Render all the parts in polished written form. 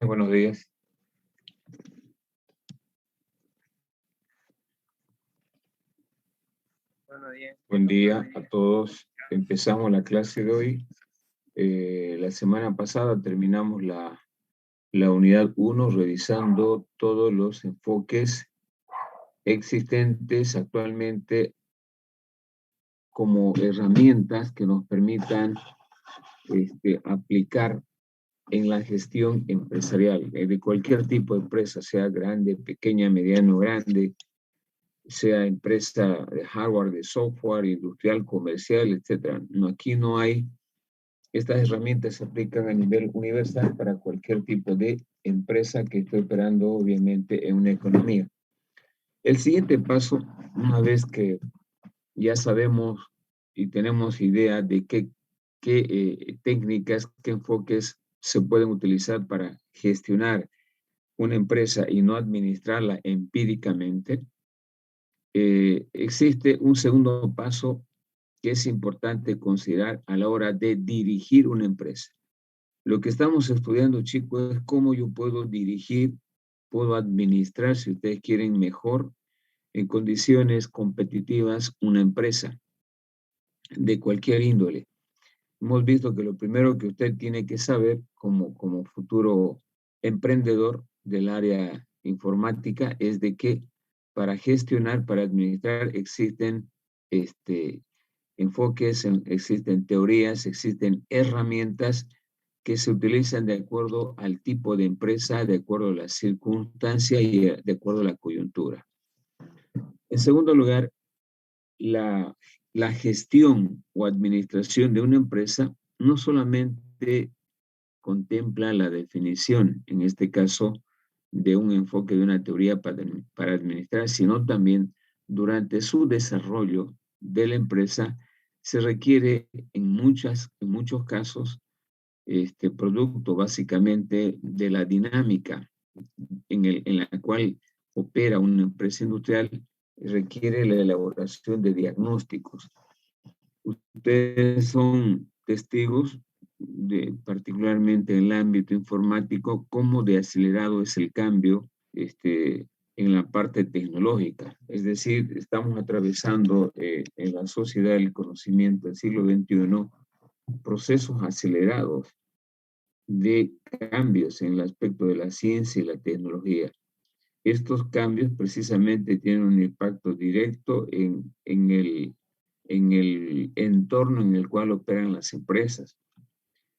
Buenos días. Buen día a todos. Empezamos la clase de hoy. La semana pasada terminamos la unidad 1 revisando todos los enfoques existentes actualmente como herramientas que nos permitan aplicar en la gestión empresarial de cualquier tipo de empresa, sea grande, pequeña, mediano, grande, sea empresa de hardware, de software, industrial, comercial, etc. No, aquí no hay, estas herramientas se aplican a nivel universal para cualquier tipo de empresa que esté operando obviamente en una economía. El siguiente paso, una vez que ya sabemos y tenemos idea de qué técnicas, qué enfoques se pueden utilizar para gestionar una empresa y no administrarla empíricamente, existe un segundo paso que es importante considerar a la hora de dirigir una empresa. Lo que estamos estudiando, chicos, es cómo yo puedo dirigir, puedo administrar, si ustedes quieren, mejor, en condiciones competitivas, una empresa de cualquier índole. Hemos visto que lo primero que usted tiene que saber como futuro emprendedor del área informática es de que para gestionar, para administrar, existen enfoques, existen teorías, existen herramientas que se utilizan de acuerdo al tipo de empresa, de acuerdo a la circunstancia y de acuerdo a la coyuntura. En segundo lugar, la gestión o administración de una empresa no solamente contempla la definición, en este caso, de un enfoque de una teoría para administrar, sino también durante su desarrollo de la empresa se requiere en muchos casos producto básicamente de la dinámica en la cual opera una empresa industrial, requiere la elaboración de diagnósticos. Ustedes son testigos, particularmente en el ámbito informático, cómo de acelerado es el cambio en la parte tecnológica. Es decir, estamos atravesando en la sociedad del conocimiento del siglo XXI procesos acelerados de cambios en el aspecto de la ciencia y la tecnología. Estos cambios precisamente tienen un impacto directo en el entorno en el cual operan las empresas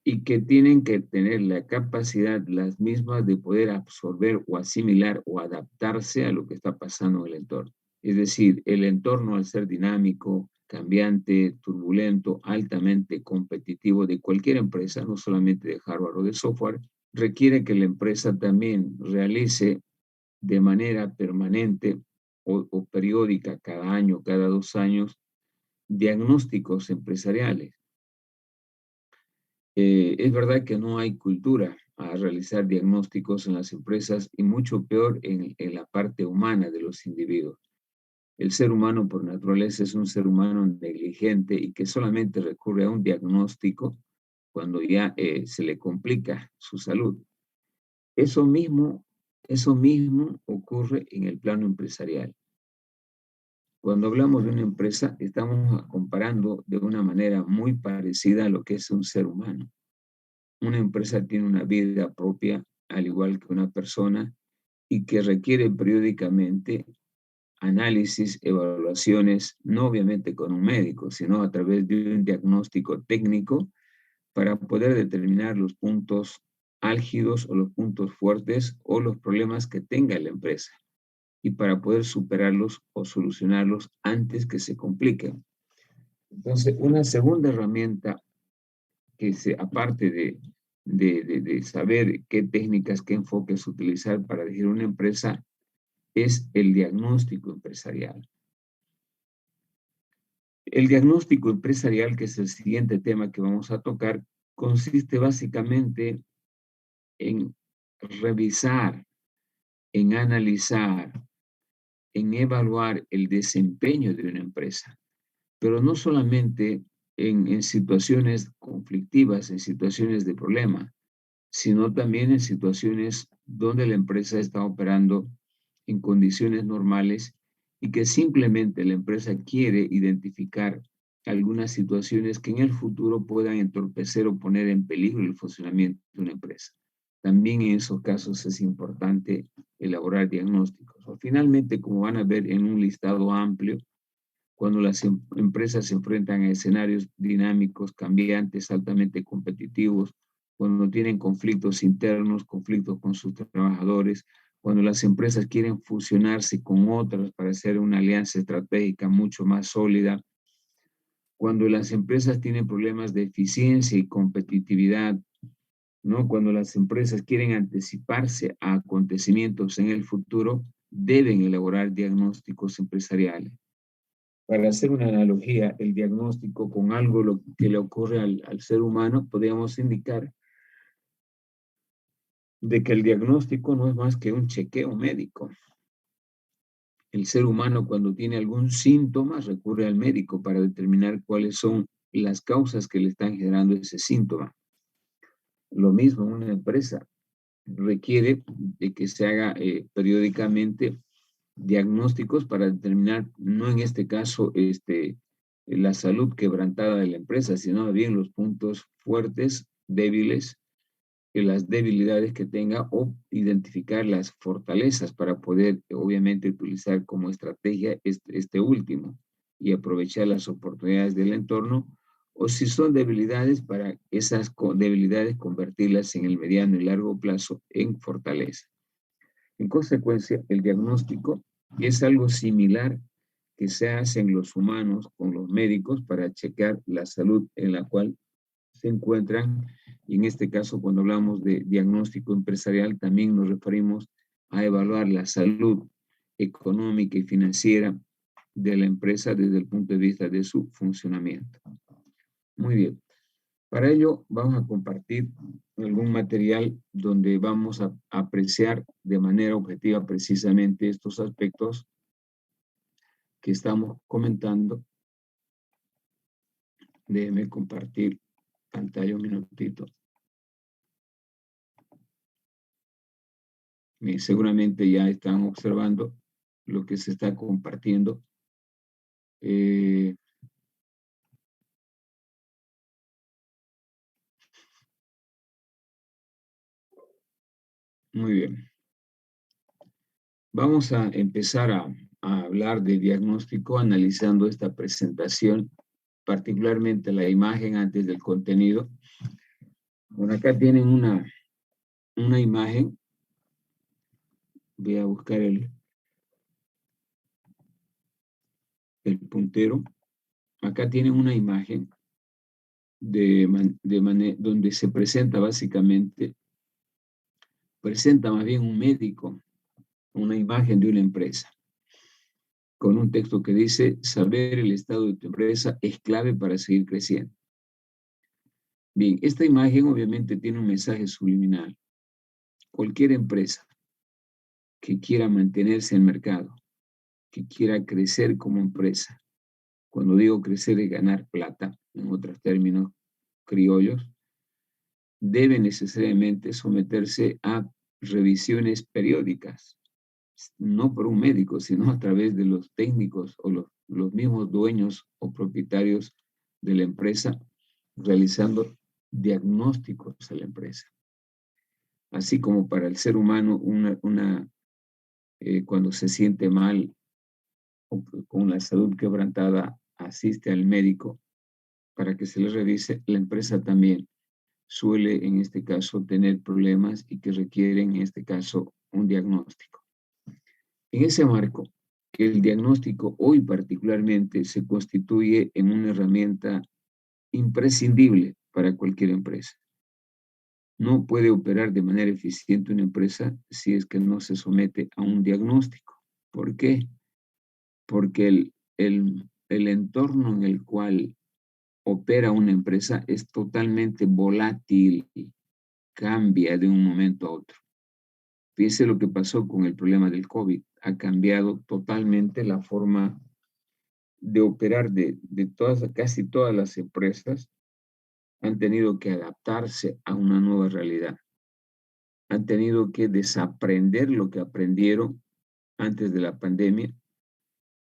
y que tienen que tener la capacidad las mismas de poder absorber o asimilar o adaptarse a lo que está pasando en el entorno. Es decir, el entorno, al ser dinámico, cambiante, turbulento, altamente competitivo de cualquier empresa, no solamente de hardware o de software, requiere que la empresa también realice de manera permanente o periódica, cada año, cada 2 años, diagnósticos empresariales. Es verdad que no hay cultura a realizar diagnósticos en las empresas y mucho peor en la parte humana de los individuos. El ser humano por naturaleza es un ser humano negligente y que solamente recurre a un diagnóstico cuando ya se le complica su salud. Eso mismo ocurre en el plano empresarial. Cuando hablamos de una empresa, estamos comparando de una manera muy parecida a lo que es un ser humano. Una empresa tiene una vida propia, al igual que una persona, y que requiere periódicamente análisis, evaluaciones, no obviamente con un médico, sino a través de un diagnóstico técnico para poder determinar los puntos álgidos o los puntos fuertes o los problemas que tenga la empresa y para poder superarlos o solucionarlos antes que se compliquen. Entonces, una segunda herramienta que aparte de saber qué técnicas, qué enfoques utilizar para dirigir una empresa, es el diagnóstico empresarial. El diagnóstico empresarial, que es el siguiente tema que vamos a tocar, consiste básicamente en revisar, en analizar, en evaluar el desempeño de una empresa, pero no solamente en situaciones conflictivas, en situaciones de problema, sino también en situaciones donde la empresa está operando en condiciones normales y que simplemente la empresa quiere identificar algunas situaciones que en el futuro puedan entorpecer o poner en peligro el funcionamiento de una empresa. También en esos casos es importante elaborar diagnósticos. O finalmente, como van a ver en un listado amplio, cuando las empresas se enfrentan a escenarios dinámicos, cambiantes, altamente competitivos, cuando tienen conflictos internos, conflictos con sus trabajadores, cuando las empresas quieren fusionarse con otras para hacer una alianza estratégica mucho más sólida, cuando las empresas tienen problemas de eficiencia y competitividad, ¿no? Cuando las empresas quieren anticiparse a acontecimientos en el futuro, deben elaborar diagnósticos empresariales. Para hacer una analogía, el diagnóstico con algo que le ocurre al ser humano, podríamos indicar de que el diagnóstico no es más que un chequeo médico. El ser humano, cuando tiene algún síntoma, recurre al médico para determinar cuáles son las causas que le están generando ese síntoma. Lo mismo en una empresa requiere de que se haga periódicamente diagnósticos para determinar, no en este caso, la salud quebrantada de la empresa, sino bien los puntos fuertes, débiles, las debilidades que tenga o identificar las fortalezas para poder, obviamente, utilizar como estrategia este último y aprovechar las oportunidades del entorno, o si son debilidades, para esas debilidades convertirlas en el mediano y largo plazo en fortaleza. En consecuencia, el diagnóstico es algo similar que se hace en los humanos con los médicos para checar la salud en la cual se encuentran. Y en este caso, cuando hablamos de diagnóstico empresarial, también nos referimos a evaluar la salud económica y financiera de la empresa desde el punto de vista de su funcionamiento. Muy bien. Para ello, vamos a compartir algún material donde vamos a apreciar de manera objetiva precisamente estos aspectos que estamos comentando. Déjenme compartir pantalla un minutito. Seguramente ya están observando lo que se está compartiendo. Muy bien. Vamos a empezar a hablar de diagnóstico analizando esta presentación, particularmente la imagen antes del contenido. Bueno, acá tienen una imagen. Voy a buscar el puntero. Acá tienen una imagen donde se presenta básicamente, presenta más bien un médico, una imagen de una empresa, con un texto que dice: saber el estado de tu empresa es clave para seguir creciendo. Bien, esta imagen obviamente tiene un mensaje subliminal. Cualquier empresa que quiera mantenerse en el mercado, que quiera crecer como empresa, cuando digo crecer es ganar plata, en otros términos criollos, debe necesariamente someterse a revisiones periódicas, no por un médico, sino a través de los técnicos o los mismos dueños o propietarios de la empresa, realizando diagnósticos a la empresa. Así como para el ser humano, cuando se siente mal o con la salud quebrantada, asiste al médico para que se le revise, la empresa también suele, en este caso, tener problemas y que requieren, en este caso, un diagnóstico. En ese marco, el diagnóstico hoy particularmente se constituye en una herramienta imprescindible para cualquier empresa. No puede operar de manera eficiente una empresa si es que no se somete a un diagnóstico. ¿Por qué? Porque el entorno en el cual opera una empresa es totalmente volátil, cambia de un momento a otro. Fíjese lo que pasó con el problema del COVID. Ha cambiado totalmente la forma de operar de casi todas las empresas. Han tenido que adaptarse a una nueva realidad. han tenido que desaprender lo que aprendieron antes de la pandemia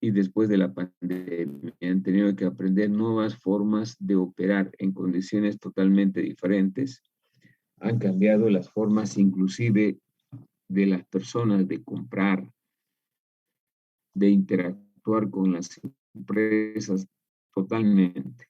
y después de la pandemia. Han tenido que aprender nuevas formas de operar en condiciones totalmente diferentes. Han cambiado las formas inclusive de las personas de comprar, de interactuar con las empresas totalmente.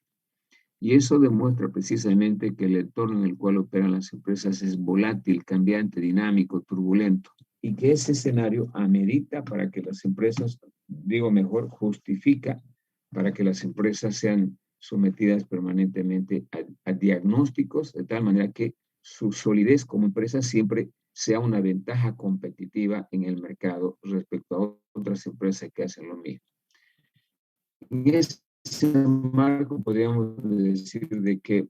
Y eso demuestra precisamente que el entorno en el cual operan las empresas es volátil, cambiante, dinámico, turbulento, y que ese escenario amerita para que las empresas, digo mejor, justifica para que las empresas sean sometidas permanentemente a diagnósticos, de tal manera que su solidez como empresa siempre sea una ventaja competitiva en el mercado respecto a otras empresas que hacen lo mismo. En ese marco podríamos decir de que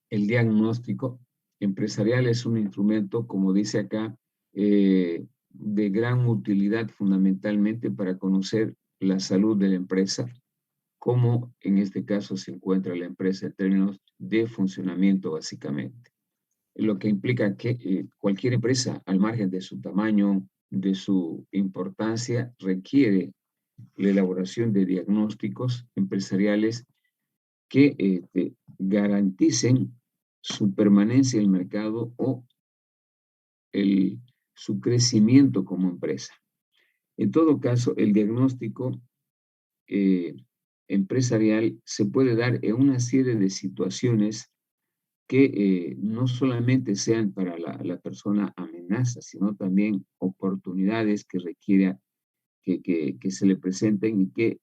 el diagnóstico empresarial es un instrumento, como dice acá, de gran utilidad fundamentalmente para conocer la salud de la empresa, cómo en este caso se encuentra la empresa en términos de funcionamiento básicamente. Lo que implica que cualquier empresa, al margen de su tamaño, de su importancia, requiere la elaboración de diagnósticos empresariales que garanticen su permanencia en el mercado o su crecimiento como empresa. En todo caso, el diagnóstico empresarial se puede dar en una serie de situaciones que no solamente sean para la persona amenaza, sino también oportunidades que requiera que se le presenten y que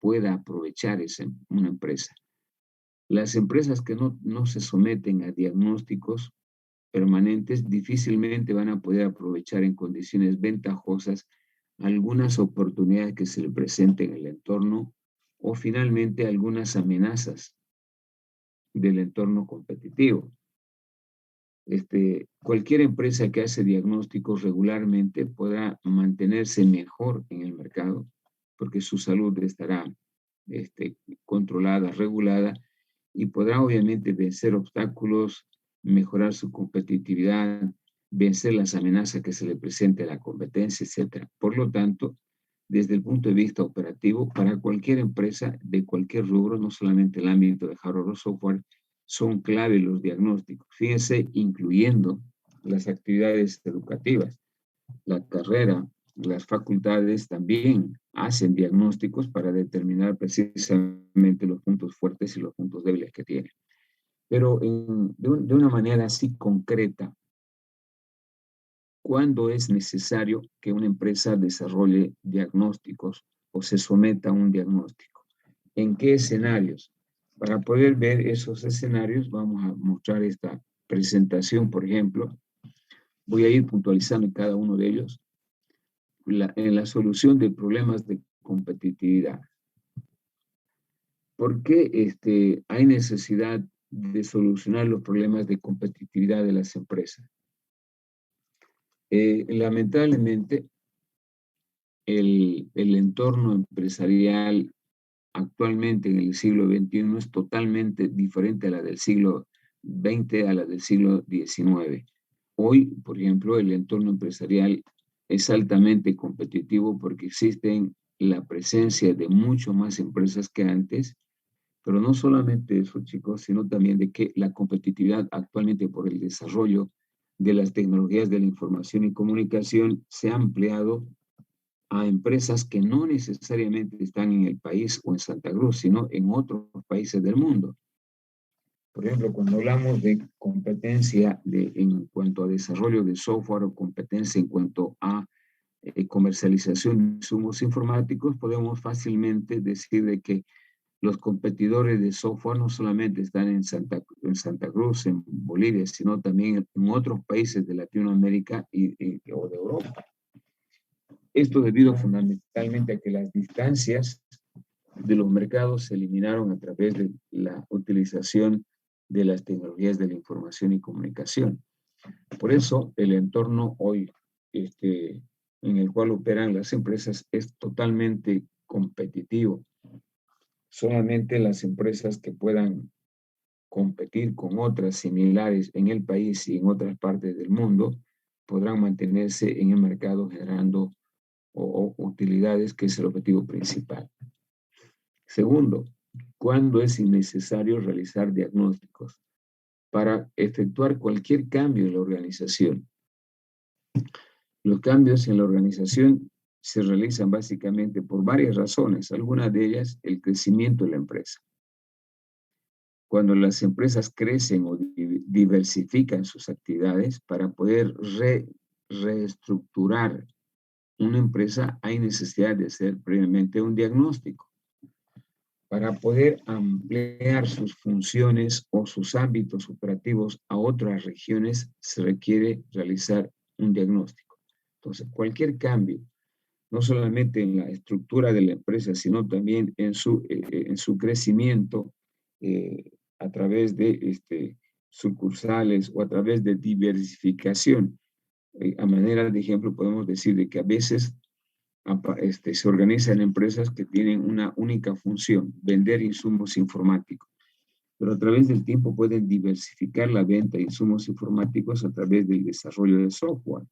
pueda aprovechar una empresa. Las empresas que no se someten a diagnósticos permanentes difícilmente van a poder aprovechar en condiciones ventajosas algunas oportunidades que se le presenten en el entorno o finalmente algunas amenazas del entorno competitivo. Cualquier empresa que hace diagnósticos regularmente podrá mantenerse mejor en el mercado porque su salud estará controlada, regulada, y podrá obviamente vencer obstáculos, mejorar su competitividad, vencer las amenazas que se le presente a la competencia, etc. Por lo tanto, desde el punto de vista operativo, para cualquier empresa de cualquier rubro, no solamente el ámbito de hardware o software, son clave los diagnósticos. Fíjense, incluyendo las actividades educativas, la carrera, las facultades también hacen diagnósticos para determinar precisamente los puntos fuertes y los puntos débiles que tienen. Pero de una manera así concreta, ¿cuándo es necesario que una empresa desarrolle diagnósticos o se someta a un diagnóstico? ¿En qué escenarios? Para poder ver esos escenarios, vamos a mostrar esta presentación, por ejemplo. Voy a ir puntualizando en cada uno de ellos. En la solución de problemas de competitividad. ¿Por qué hay necesidad de solucionar los problemas de competitividad de las empresas? Lamentablemente, el entorno empresarial actualmente en el siglo XXI es totalmente diferente a la del siglo XX, a la del siglo XIX. Hoy, por ejemplo, el entorno empresarial es altamente competitivo porque existen la presencia de mucho más empresas que antes, pero no solamente eso, chicos, sino también de que la competitividad actualmente por el desarrollo de las tecnologías de la información y comunicación se ha ampliado a empresas que no necesariamente están en el país o en Santa Cruz, sino en otros países del mundo. Por ejemplo, cuando hablamos de competencia en cuanto a desarrollo de software o competencia en cuanto a comercialización de insumos informáticos, podemos fácilmente decir de que los competidores de software no solamente están en Santa Cruz, en Bolivia, sino también en otros países de Latinoamérica o de Europa. Esto debido fundamentalmente a que las distancias de los mercados se eliminaron a través de la utilización de las tecnologías de la información y comunicación. Por eso el entorno hoy en el cual operan las empresas es totalmente competitivo. Solamente las empresas que puedan competir con otras similares en el país y en otras partes del mundo podrán mantenerse en el mercado generando utilidades, que es el objetivo principal. Segundo, ¿cuándo es innecesario realizar diagnósticos? Para efectuar cualquier cambio en la organización. Los cambios en la organización se realizan básicamente por varias razones, algunas de ellas el crecimiento de la empresa. Cuando las empresas crecen o diversifican sus actividades para poder reestructurar una empresa, hay necesidad de hacer previamente un diagnóstico. Para poder ampliar sus funciones o sus ámbitos operativos a otras regiones, se requiere realizar un diagnóstico. Entonces, cualquier cambio, no solamente en la estructura de la empresa, sino también en su crecimiento a través de sucursales o a través de diversificación. A manera de ejemplo, podemos decir de que a veces se organizan empresas que tienen una única función, vender insumos informáticos, pero a través del tiempo pueden diversificar la venta de insumos informáticos a través del desarrollo de software.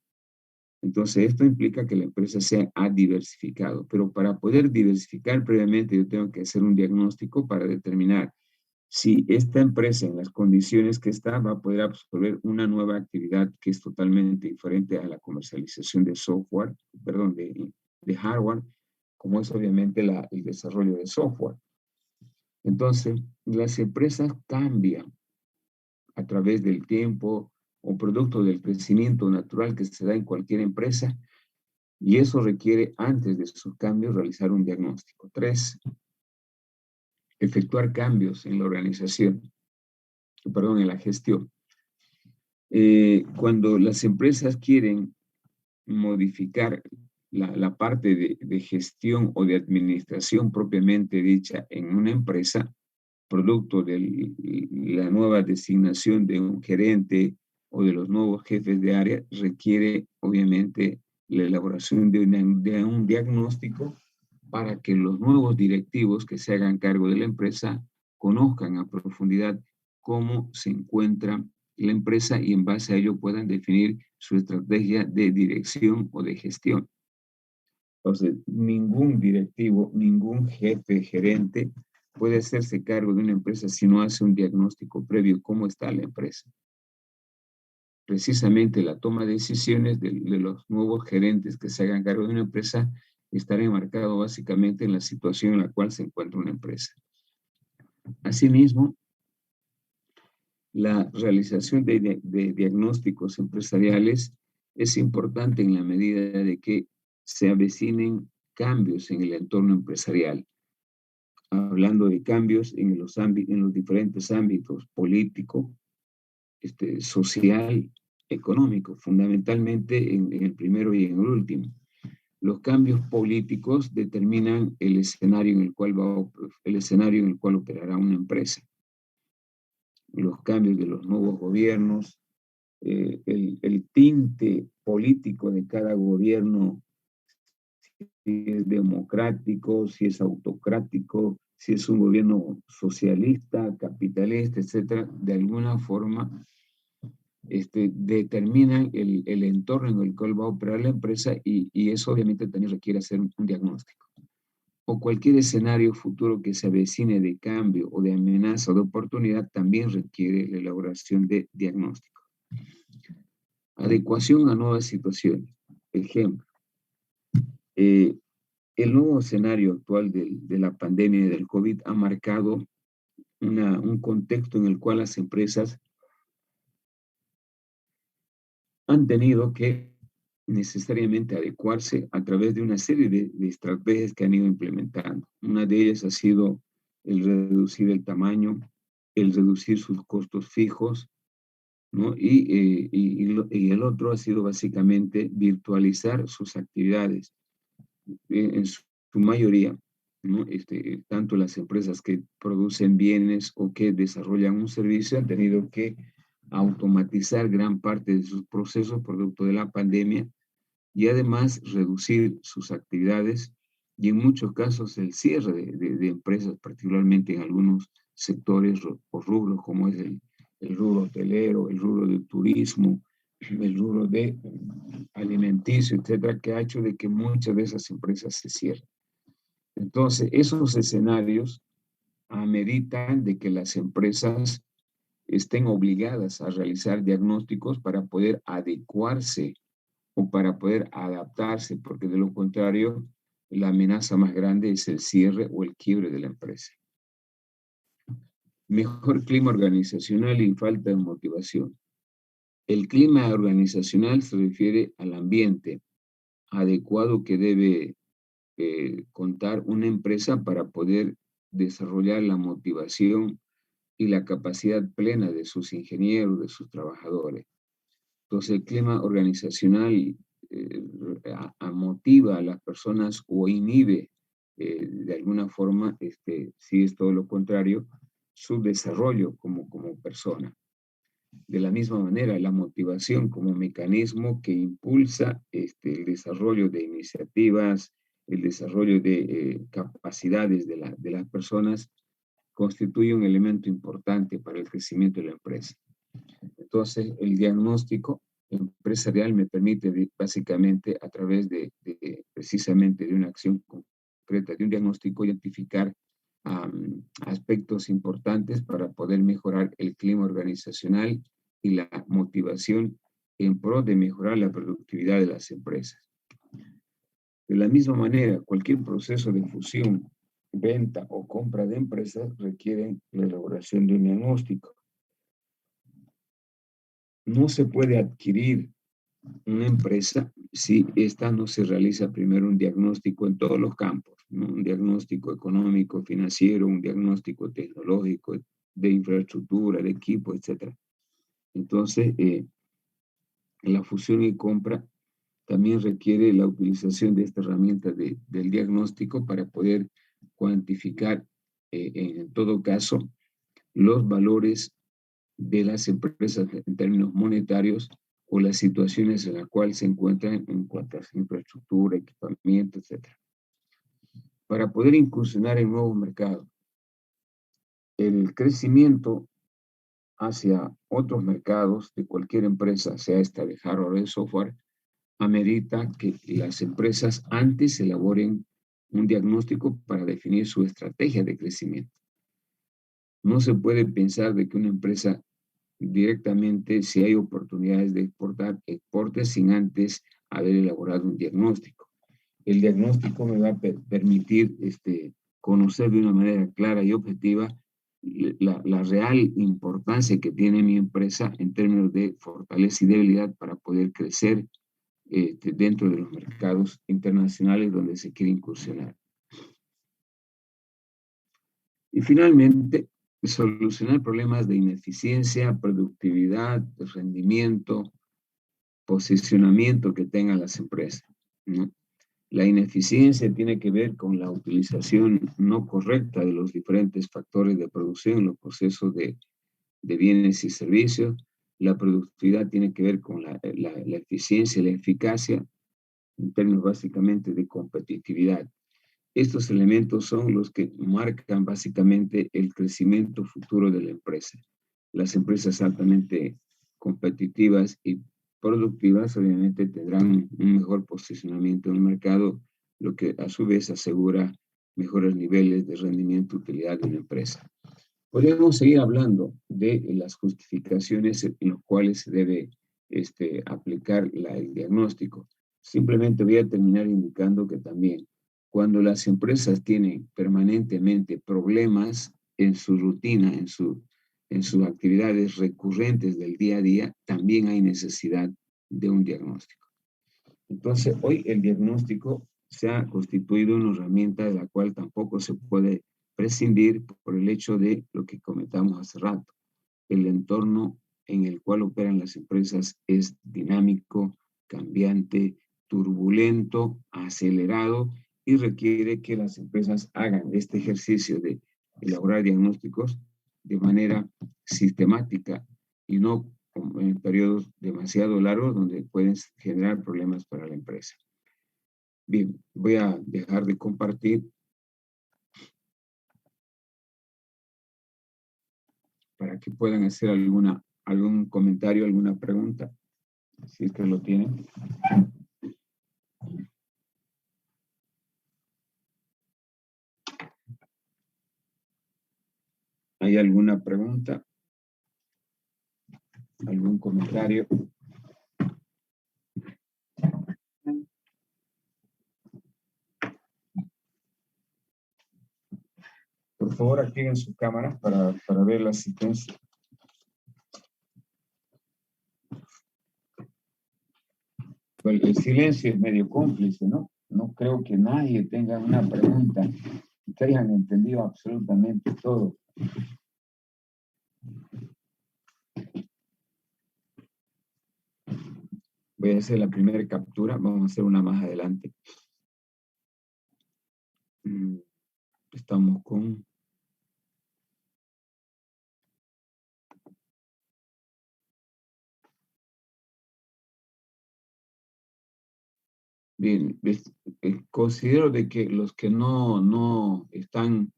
Entonces, esto implica que la empresa se ha diversificado, pero para poder diversificar previamente yo tengo que hacer un diagnóstico para determinar si esta empresa en las condiciones que está va a poder absorber una nueva actividad que es totalmente diferente a la comercialización de software, perdón, de hardware, como es obviamente el desarrollo de software. Entonces, las empresas cambian a través del tiempo o producto del crecimiento natural que se da en cualquier empresa, y eso requiere, antes de sus cambios, realizar un diagnóstico. 3, efectuar cambios en la organización, en la gestión. Cuando las empresas quieren modificar la parte de gestión o de administración propiamente dicha en una empresa, producto de la nueva designación de un gerente o de los nuevos jefes de área, requiere obviamente la elaboración de un diagnóstico para que los nuevos directivos que se hagan cargo de la empresa conozcan a profundidad cómo se encuentra la empresa y en base a ello puedan definir su estrategia de dirección o de gestión. Entonces, ningún directivo, ningún jefe, gerente puede hacerse cargo de una empresa si no hace un diagnóstico previo de cómo está la empresa. Precisamente la toma de decisiones de los nuevos gerentes que se hagan cargo de una empresa estará enmarcado básicamente en la situación en la cual se encuentra una empresa. Asimismo, la realización de diagnósticos empresariales es importante en la medida de que se avecinen cambios en el entorno empresarial. Hablando de cambios en los diferentes ámbitos político, social, económico, fundamentalmente en el primero y en el último. Los cambios políticos determinan el escenario en el cual operará una empresa. Los cambios de los nuevos gobiernos, el tinte político de cada gobierno, si es democrático, si es autocrático, si es un gobierno socialista, capitalista, etcétera, de alguna forma determinan el entorno en el cual va a operar la empresa y eso obviamente también requiere hacer un diagnóstico. O cualquier escenario futuro que se avecine de cambio o de amenaza o de oportunidad también requiere la elaboración de diagnóstico. Adecuación a nuevas situaciones. Ejemplo, el nuevo escenario actual de la pandemia del COVID ha marcado un contexto en el cual las empresas han tenido que necesariamente adecuarse a través de una serie de estrategias que han ido implementando. Una de ellas ha sido el reducir el tamaño, el reducir sus costos fijos, ¿no? Y el otro ha sido básicamente virtualizar sus actividades. En su mayoría, ¿no? Tanto las empresas que producen bienes o que desarrollan un servicio han tenido que automatizar gran parte de sus procesos producto de la pandemia y además reducir sus actividades y en muchos casos el cierre de empresas, particularmente en algunos sectores o rubros como es el rubro hotelero, el rubro del turismo, el rubro de alimenticio, etcétera, que ha hecho de que muchas de esas empresas se cierren. Entonces, esos escenarios ameritan de que las empresas estén obligadas a realizar diagnósticos para poder adecuarse o para poder adaptarse, porque de lo contrario, la amenaza más grande es el cierre o el quiebre de la empresa. Mejor clima organizacional y falta de motivación. El clima organizacional se refiere al ambiente adecuado que debe contar una empresa para poder desarrollar la motivación y la capacidad plena de sus ingenieros, de sus trabajadores. Entonces, el clima organizacional motiva a las personas o inhibe de alguna forma, si es todo lo contrario, su desarrollo como persona. De la misma manera, la motivación como mecanismo que impulsa el desarrollo de iniciativas, el desarrollo de capacidades de las personas, constituye un elemento importante para el crecimiento de la empresa. Entonces, el diagnóstico empresarial me permite básicamente a través de precisamente de una acción concreta, de un diagnóstico, identificar aspectos importantes para poder mejorar el clima organizacional y la motivación en pro de mejorar la productividad de las empresas. De la misma manera, cualquier proceso de fusión, venta o compra de empresas requieren la elaboración de un diagnóstico. No se puede adquirir una empresa si esta no se realiza primero un diagnóstico en todos los campos, ¿no? Un diagnóstico económico, financiero, un diagnóstico tecnológico, de infraestructura, de equipo, etc. Entonces, la fusión y compra también requiere la utilización de esta herramienta del diagnóstico para poder cuantificar, en todo caso, los valores de las empresas en términos monetarios o las situaciones en las cuales se encuentran en cuanto a infraestructura, equipamiento, etc. Para poder incursionar en nuevos mercados, el crecimiento hacia otros mercados de cualquier empresa, sea esta de hardware o de software, amerita que las empresas antes elaboren un diagnóstico para definir su estrategia de crecimiento. No se puede pensar de que una empresa directamente, si hay oportunidades de exportar, exporte sin antes haber elaborado un diagnóstico. El diagnóstico me va a permitir conocer de una manera clara y objetiva la real importancia que tiene mi empresa en términos de fortaleza y debilidad para poder crecer dentro de los mercados internacionales donde se quiere incursionar. Y finalmente, solucionar problemas de ineficiencia, productividad, rendimiento, posicionamiento que tengan las empresas, ¿no? La ineficiencia tiene que ver con la utilización no correcta de los diferentes factores de producción, los procesos de bienes y servicios. La productividad tiene que ver con la eficiencia y la eficacia en términos básicamente de competitividad. Estos elementos son los que marcan básicamente el crecimiento futuro de la empresa. Las empresas altamente competitivas y productivas obviamente tendrán un mejor posicionamiento en el mercado, lo que a su vez asegura mejores niveles de rendimiento y utilidad de una empresa. Podríamos seguir hablando de las justificaciones en las cuales se debe aplicar el diagnóstico. Simplemente voy a terminar indicando que también cuando las empresas tienen permanentemente problemas en su rutina, en sus actividades recurrentes del día a día, también hay necesidad de un diagnóstico. Entonces, hoy el diagnóstico se ha constituido una herramienta de la cual tampoco se puede prescindir por el hecho de lo que comentamos hace rato. El entorno en el cual operan las empresas es dinámico, cambiante, turbulento, acelerado y requiere que las empresas hagan este ejercicio de elaborar diagnósticos de manera sistemática y no en periodos demasiado largos donde pueden generar problemas para la empresa. Bien, voy a dejar de compartir para que puedan hacer algún comentario, alguna pregunta. si es que lo tienen. ¿Hay alguna pregunta? ¿Algún comentario? Por favor, activen su cámara para ver la asistencia. Pues el silencio es medio cómplice, ¿no? No creo que nadie tenga una pregunta que hayan entendido absolutamente todo. Voy a hacer la primera captura, vamos a hacer una más adelante. Estamos con... Bien, considero de que los que no están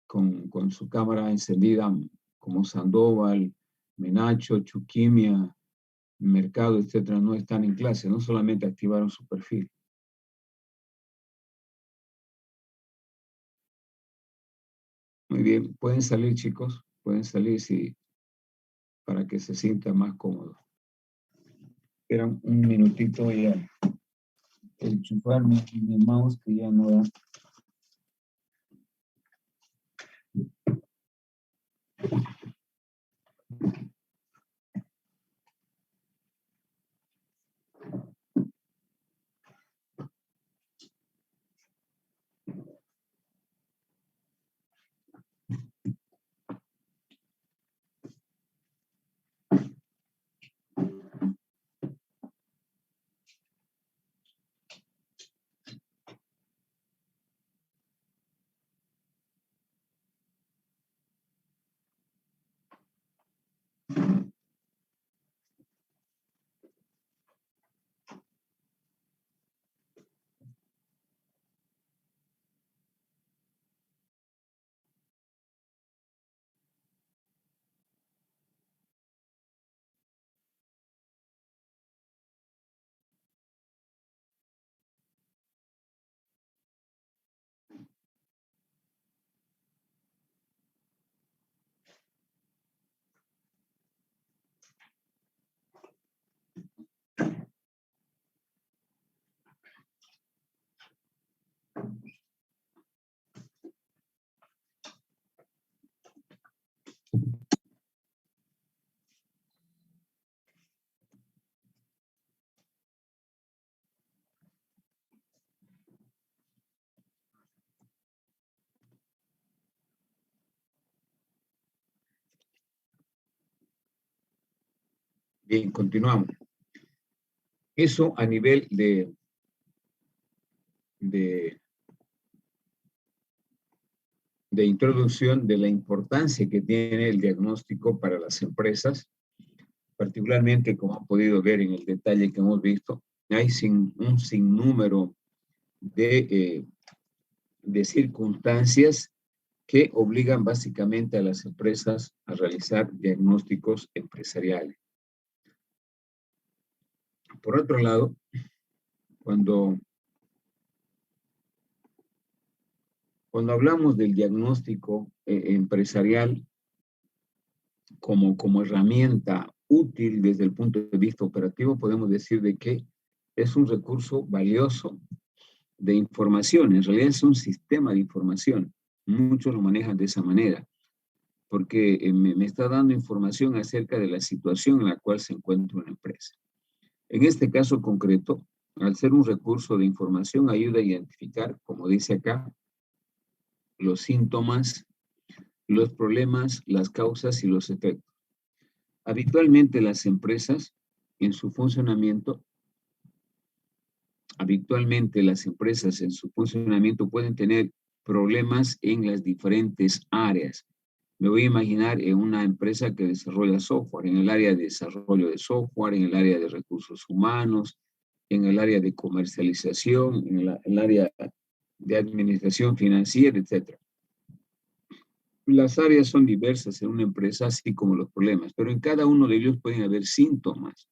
con su cámara encendida, como Sandoval, Menacho, Chuquimia, Mercado, etcétera, no están en clase, no solamente activaron su perfil. Muy bien, pueden salir, chicos, pueden salir para que se sienta más cómodo. Espera un minutito, voy a enchufar mi mouse que ya no da. Bien, continuamos. Eso a nivel de introducción de la importancia que tiene el diagnóstico para las empresas, particularmente como han podido ver en el detalle que hemos visto, hay un sinnúmero de circunstancias que obligan básicamente a las empresas a realizar diagnósticos empresariales. Por otro lado, cuando hablamos del diagnóstico empresarial como herramienta útil desde el punto de vista operativo, podemos decir de que es un recurso valioso de información. En realidad es un sistema de información. Muchos lo manejan de esa manera, porque me está dando información acerca de la situación en la cual se encuentra una empresa. En este caso concreto, al ser un recurso de información, ayuda a identificar, como dice acá, los síntomas, los problemas, las causas y los efectos. Habitualmente las empresas, en su funcionamiento, pueden tener problemas en las diferentes áreas. Me voy a imaginar en una empresa que desarrolla software, en el área de desarrollo de software, en el área de recursos humanos, en el área de comercialización, en el área de administración financiera, etc. Las áreas son diversas en una empresa, así como los problemas, pero en cada uno de ellos pueden haber síntomas.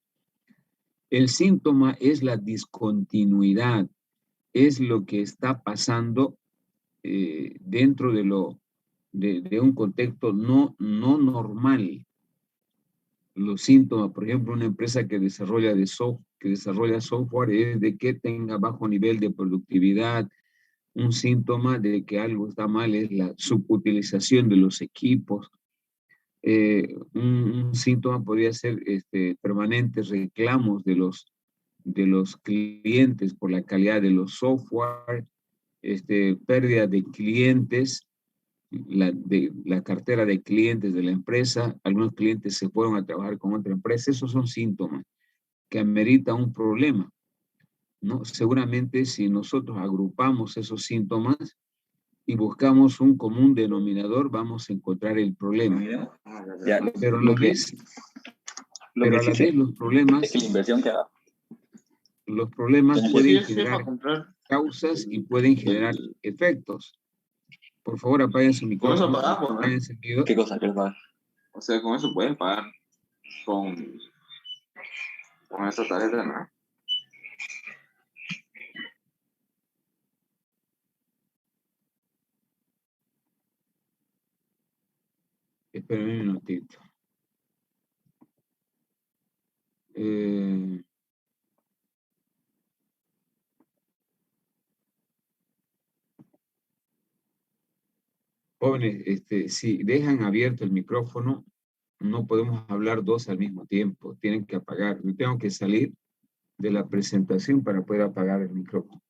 El síntoma es la discontinuidad, es lo que está pasando dentro de un contexto no normal. Los síntomas, por ejemplo, una empresa que desarrolla software es de que tenga bajo nivel de productividad. Un síntoma de que algo está mal es la subutilización de los equipos. Un síntoma podría ser permanentes reclamos de los clientes por la calidad de los software, pérdida de clientes, la cartera de clientes de la empresa, algunos clientes se fueron a trabajar con otra empresa. Esos son síntomas que ameritan un problema, ¿no? Seguramente si nosotros agrupamos esos síntomas y buscamos un común denominador, vamos a encontrar el problema. Ya, pero a la vez los problemas, es que la inversión que haga. Los problemas pueden generar causas y pueden generar efectos. Por favor, apaguen su micrófono. Con eso pagamos, ¿no? Encendido. ¿Qué cosa quieres pagar? O sea, con eso puedes pagar. Con esa tarjeta, ¿no? Espérenme un minutito. Jóvenes, si dejan abierto el micrófono, no podemos hablar dos al mismo tiempo. Tienen que apagar. Yo tengo que salir de la presentación para poder apagar el micrófono.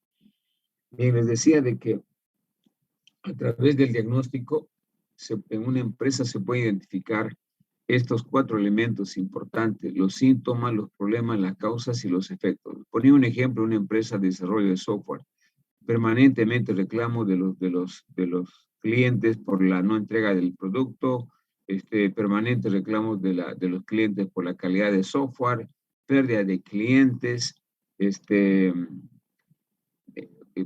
Bien, les decía de que a través del diagnóstico, en una empresa se puede identificar estos 4 elementos importantes: los síntomas, los problemas, las causas y los efectos. Ponía un ejemplo, una empresa de desarrollo de software. Permanentemente reclamo de los clientes por la no entrega del producto, permanentes reclamos de los clientes por la calidad de software, pérdida de clientes,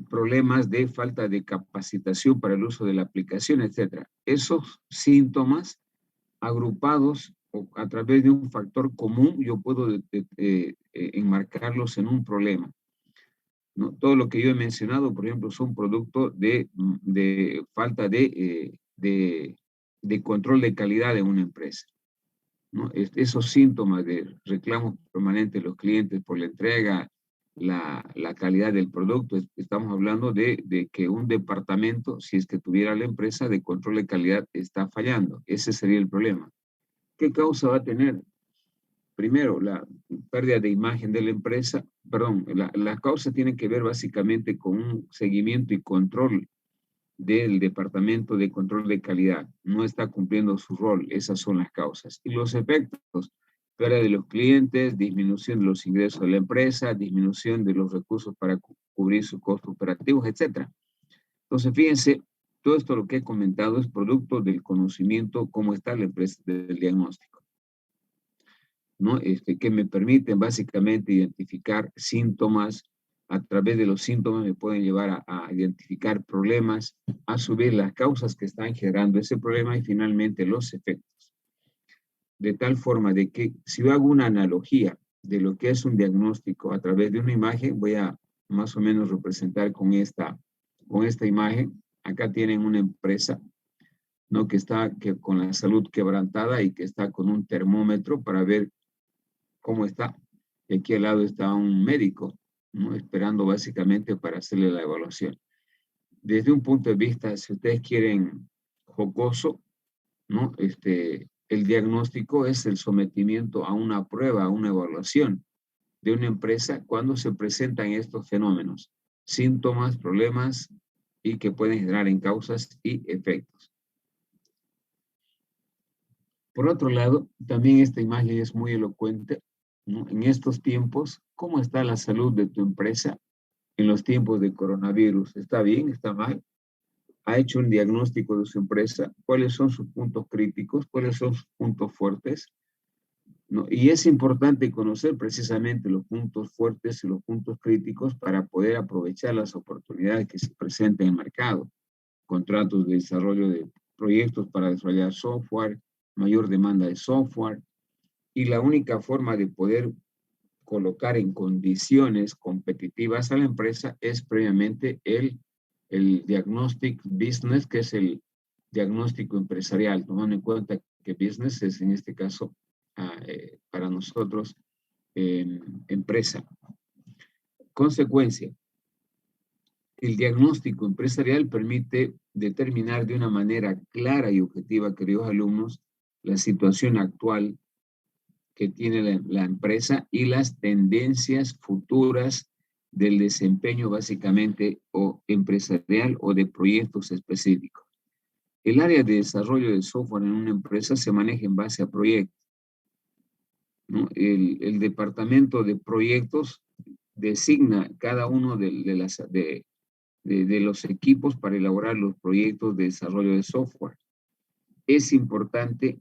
problemas de falta de capacitación para el uso de la aplicación, etc. Esos síntomas agrupados a través de un factor común, yo puedo enmarcarlos en un problema, ¿no? Todo lo que yo he mencionado, por ejemplo, son producto de falta de control de calidad en una empresa, ¿no? Esos síntomas de reclamos permanentes de los clientes por la entrega, la calidad del producto, estamos hablando de que un departamento, si es que tuviera la empresa de control de calidad, está fallando. Ese sería el problema. ¿Qué causa va a tener? Primero, la pérdida de imagen de la empresa. Perdón, la causa tiene que ver básicamente con un seguimiento y control del Departamento de Control de Calidad. No está cumpliendo su rol. Esas son las causas. Y los efectos: pérdida de los clientes, disminución de los ingresos de la empresa, disminución de los recursos para cubrir sus costos operativos, etc. Entonces, fíjense, todo esto lo que he comentado es producto del conocimiento, cómo está la empresa, del diagnóstico, ¿no? Que me permiten básicamente identificar síntomas. A través de los síntomas me pueden llevar a identificar problemas, a subir las causas que están generando ese problema y finalmente los efectos. De tal forma de que si yo hago una analogía de lo que es un diagnóstico a través de una imagen, voy a más o menos representar con esta imagen. Acá tienen una empresa, ¿no? Que está con la salud quebrantada y que está con un termómetro para ver cómo está. Y aquí al lado está un médico, ¿no? Esperando básicamente para hacerle la evaluación. Desde un punto de vista, si ustedes quieren, jocoso, ¿no? El diagnóstico es el sometimiento a una prueba, a una evaluación de una empresa cuando se presentan estos fenómenos, síntomas, problemas, y que pueden generar en causas y efectos. Por otro lado, también esta imagen es muy elocuente, ¿no? En estos tiempos, ¿cómo está la salud de tu empresa en los tiempos de coronavirus? ¿Está bien? ¿Está mal? ¿Ha hecho un diagnóstico de su empresa? ¿Cuáles son sus puntos críticos? ¿Cuáles son sus puntos fuertes? ¿No? Y es importante conocer precisamente los puntos fuertes y los puntos críticos para poder aprovechar las oportunidades que se presentan en el mercado. Contratos de desarrollo de proyectos para desarrollar software, mayor demanda de software, y la única forma de poder colocar en condiciones competitivas a la empresa es previamente el diagnostic business, que es el diagnóstico empresarial, tomando en cuenta que business es en este caso para nosotros empresa. Consecuencia, el diagnóstico empresarial permite determinar de una manera clara y objetiva, queridos alumnos, la situación actual que tiene la empresa y las tendencias futuras del desempeño básicamente o empresarial o de proyectos específicos. El área de desarrollo de software en una empresa se maneja en base a proyectos, ¿no? El departamento de proyectos designa cada uno de los equipos para elaborar los proyectos de desarrollo de software. Es importante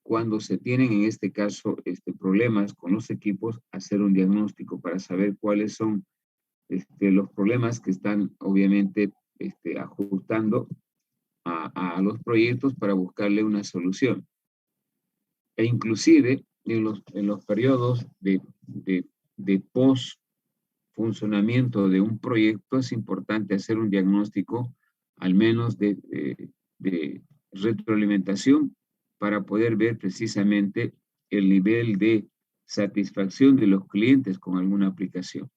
cuando se tienen en este caso problemas con los equipos, hacer un diagnóstico para saber cuáles son los problemas que están obviamente ajustando a los proyectos para buscarle una solución. E inclusive en los periodos de post funcionamiento de un proyecto es importante hacer un diagnóstico al menos de retroalimentación para poder ver precisamente el nivel de satisfacción de los clientes con alguna aplicación.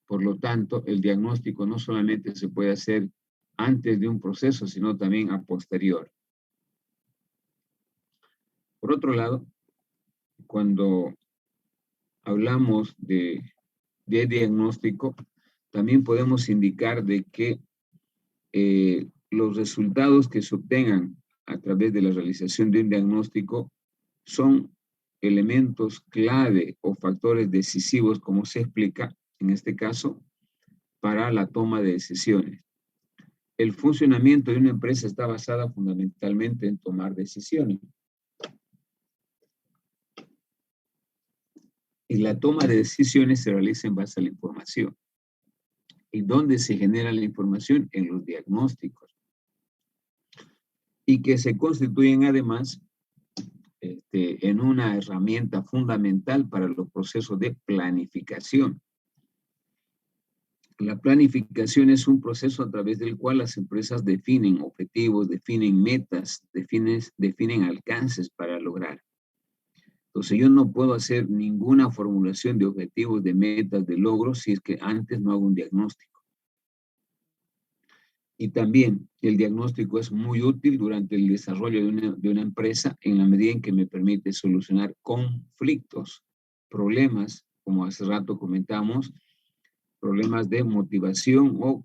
Por lo tanto, el diagnóstico no solamente se puede hacer antes de un proceso, sino también a posterior. Por otro lado, cuando hablamos de diagnóstico, también podemos indicar de que los resultados que se obtengan a través de la realización de un diagnóstico son elementos clave o factores decisivos, como se explica en este caso, para la toma de decisiones. El funcionamiento de una empresa está basado fundamentalmente en tomar decisiones. Y la toma de decisiones se realiza en base a la información. ¿Y dónde se genera la información? En los diagnósticos. Y que se constituyen además en una herramienta fundamental para los procesos de planificación. La planificación es un proceso a través del cual las empresas definen objetivos, definen metas, definen alcances para lograr. Entonces yo no puedo hacer ninguna formulación de objetivos, de metas, de logros, si es que antes no hago un diagnóstico. Y también el diagnóstico es muy útil durante el desarrollo de una empresa en la medida en que me permite solucionar conflictos, problemas, como hace rato comentamos, problemas de motivación o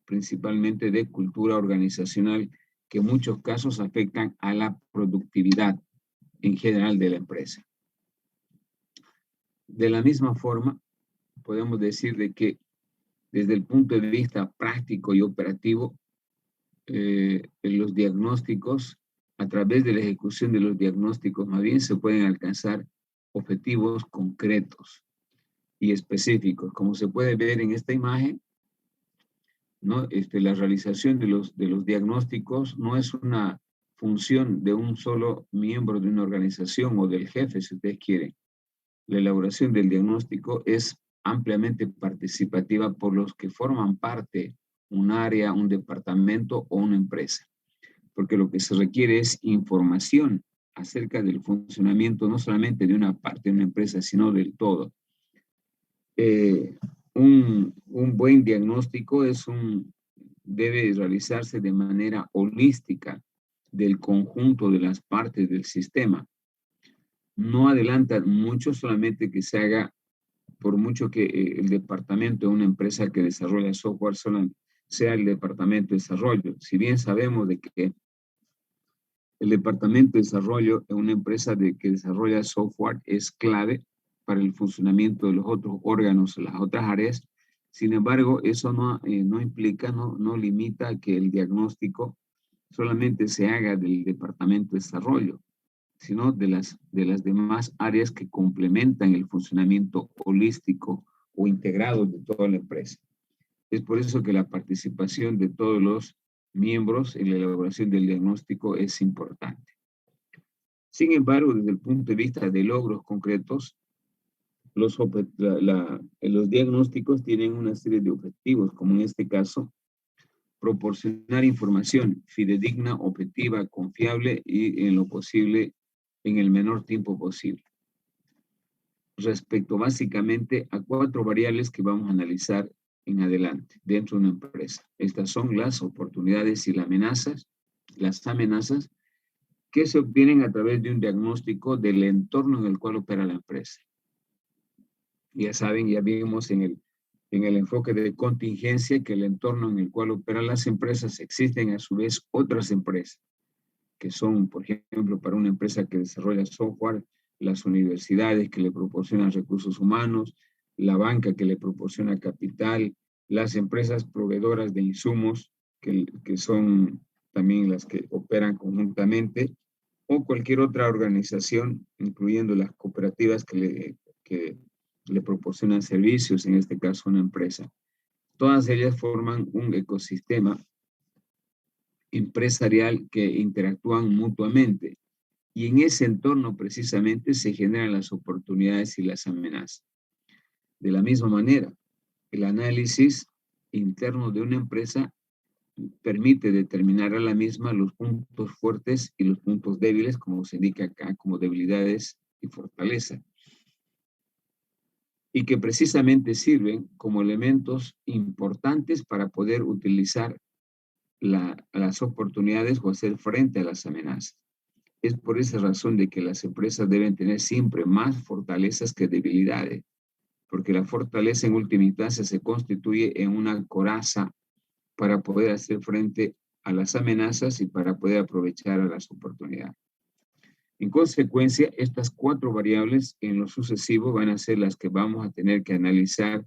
principalmente de cultura organizacional que en muchos casos afectan a la productividad en general de la empresa. De la misma forma, podemos decir de que desde el punto de vista práctico y operativo, los diagnósticos, a través de la ejecución de los diagnósticos, más bien se pueden alcanzar objetivos concretos y específicos. Como se puede ver en esta imagen, ¿no? La realización de los diagnósticos no es una función de un solo miembro de una organización o del jefe, si ustedes quieren. La elaboración del diagnóstico es ampliamente participativa por los que forman parte un área, un departamento o una empresa, porque lo que se requiere es información acerca del funcionamiento no solamente de una parte de una empresa, sino del todo. Un buen diagnóstico debe realizarse de manera holística del conjunto de las partes del sistema. No adelanta mucho solamente que se haga, por mucho que el departamento de una empresa que desarrolla software sea el departamento de desarrollo. Si bien sabemos de que el departamento de desarrollo en una empresa que desarrolla software es clave para el funcionamiento de los otros órganos, las otras áreas, sin embargo, eso no implica, no limita que el diagnóstico solamente se haga del departamento de desarrollo, sino de las demás áreas que complementan el funcionamiento holístico o integrado de toda la empresa. Es por eso que la participación de todos los miembros en la elaboración del diagnóstico es importante. Sin embargo, desde el punto de vista de logros concretos, los diagnósticos tienen una serie de objetivos, como en este caso, proporcionar información fidedigna, objetiva, confiable y en lo posible en el menor tiempo posible. Respecto básicamente a 4 variables que vamos a analizar en adelante dentro de una empresa. Estas son las oportunidades y las amenazas que se obtienen a través de un diagnóstico del entorno en el cual opera la empresa. Ya saben, ya vimos en el enfoque de contingencia que el entorno en el cual operan las empresas, existen a su vez otras empresas, que son, por ejemplo, para una empresa que desarrolla software, las universidades que le proporcionan recursos humanos, la banca que le proporciona capital, las empresas proveedoras de insumos, que son también las que operan conjuntamente, o cualquier otra organización, incluyendo las cooperativas que le proporcionan servicios, en este caso una empresa. Todas ellas forman un ecosistema empresarial que interactúan mutuamente. Y en ese entorno precisamente se generan las oportunidades y las amenazas. De la misma manera, el análisis interno de una empresa permite determinar a la misma los puntos fuertes y los puntos débiles, como se indica acá, como debilidades y fortaleza. Y que precisamente sirven como elementos importantes para poder utilizar las oportunidades o hacer frente a las amenazas. Es por esa razón de que las empresas deben tener siempre más fortalezas que debilidades, porque la fortaleza en última instancia se constituye en una coraza para poder hacer frente a las amenazas y para poder aprovechar a las oportunidades. En consecuencia, estas 4 variables en lo sucesivo van a ser las que vamos a tener que analizar.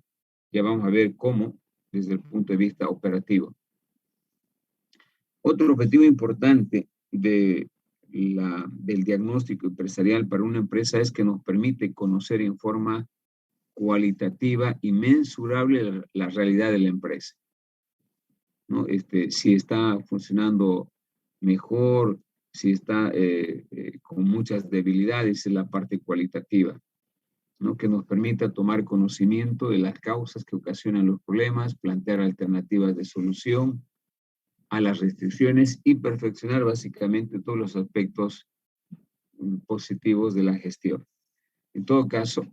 Ya vamos a ver cómo desde el punto de vista operativo. Otro objetivo importante del diagnóstico empresarial para una empresa es que nos permite conocer en forma cualitativa y mensurable la realidad de la empresa, ¿no? Si está funcionando mejor, si está con muchas debilidades en la parte cualitativa, ¿no? Que nos permita tomar conocimiento de las causas que ocasionan los problemas, plantear alternativas de solución a las restricciones y perfeccionar básicamente todos los aspectos positivos de la gestión. En todo caso,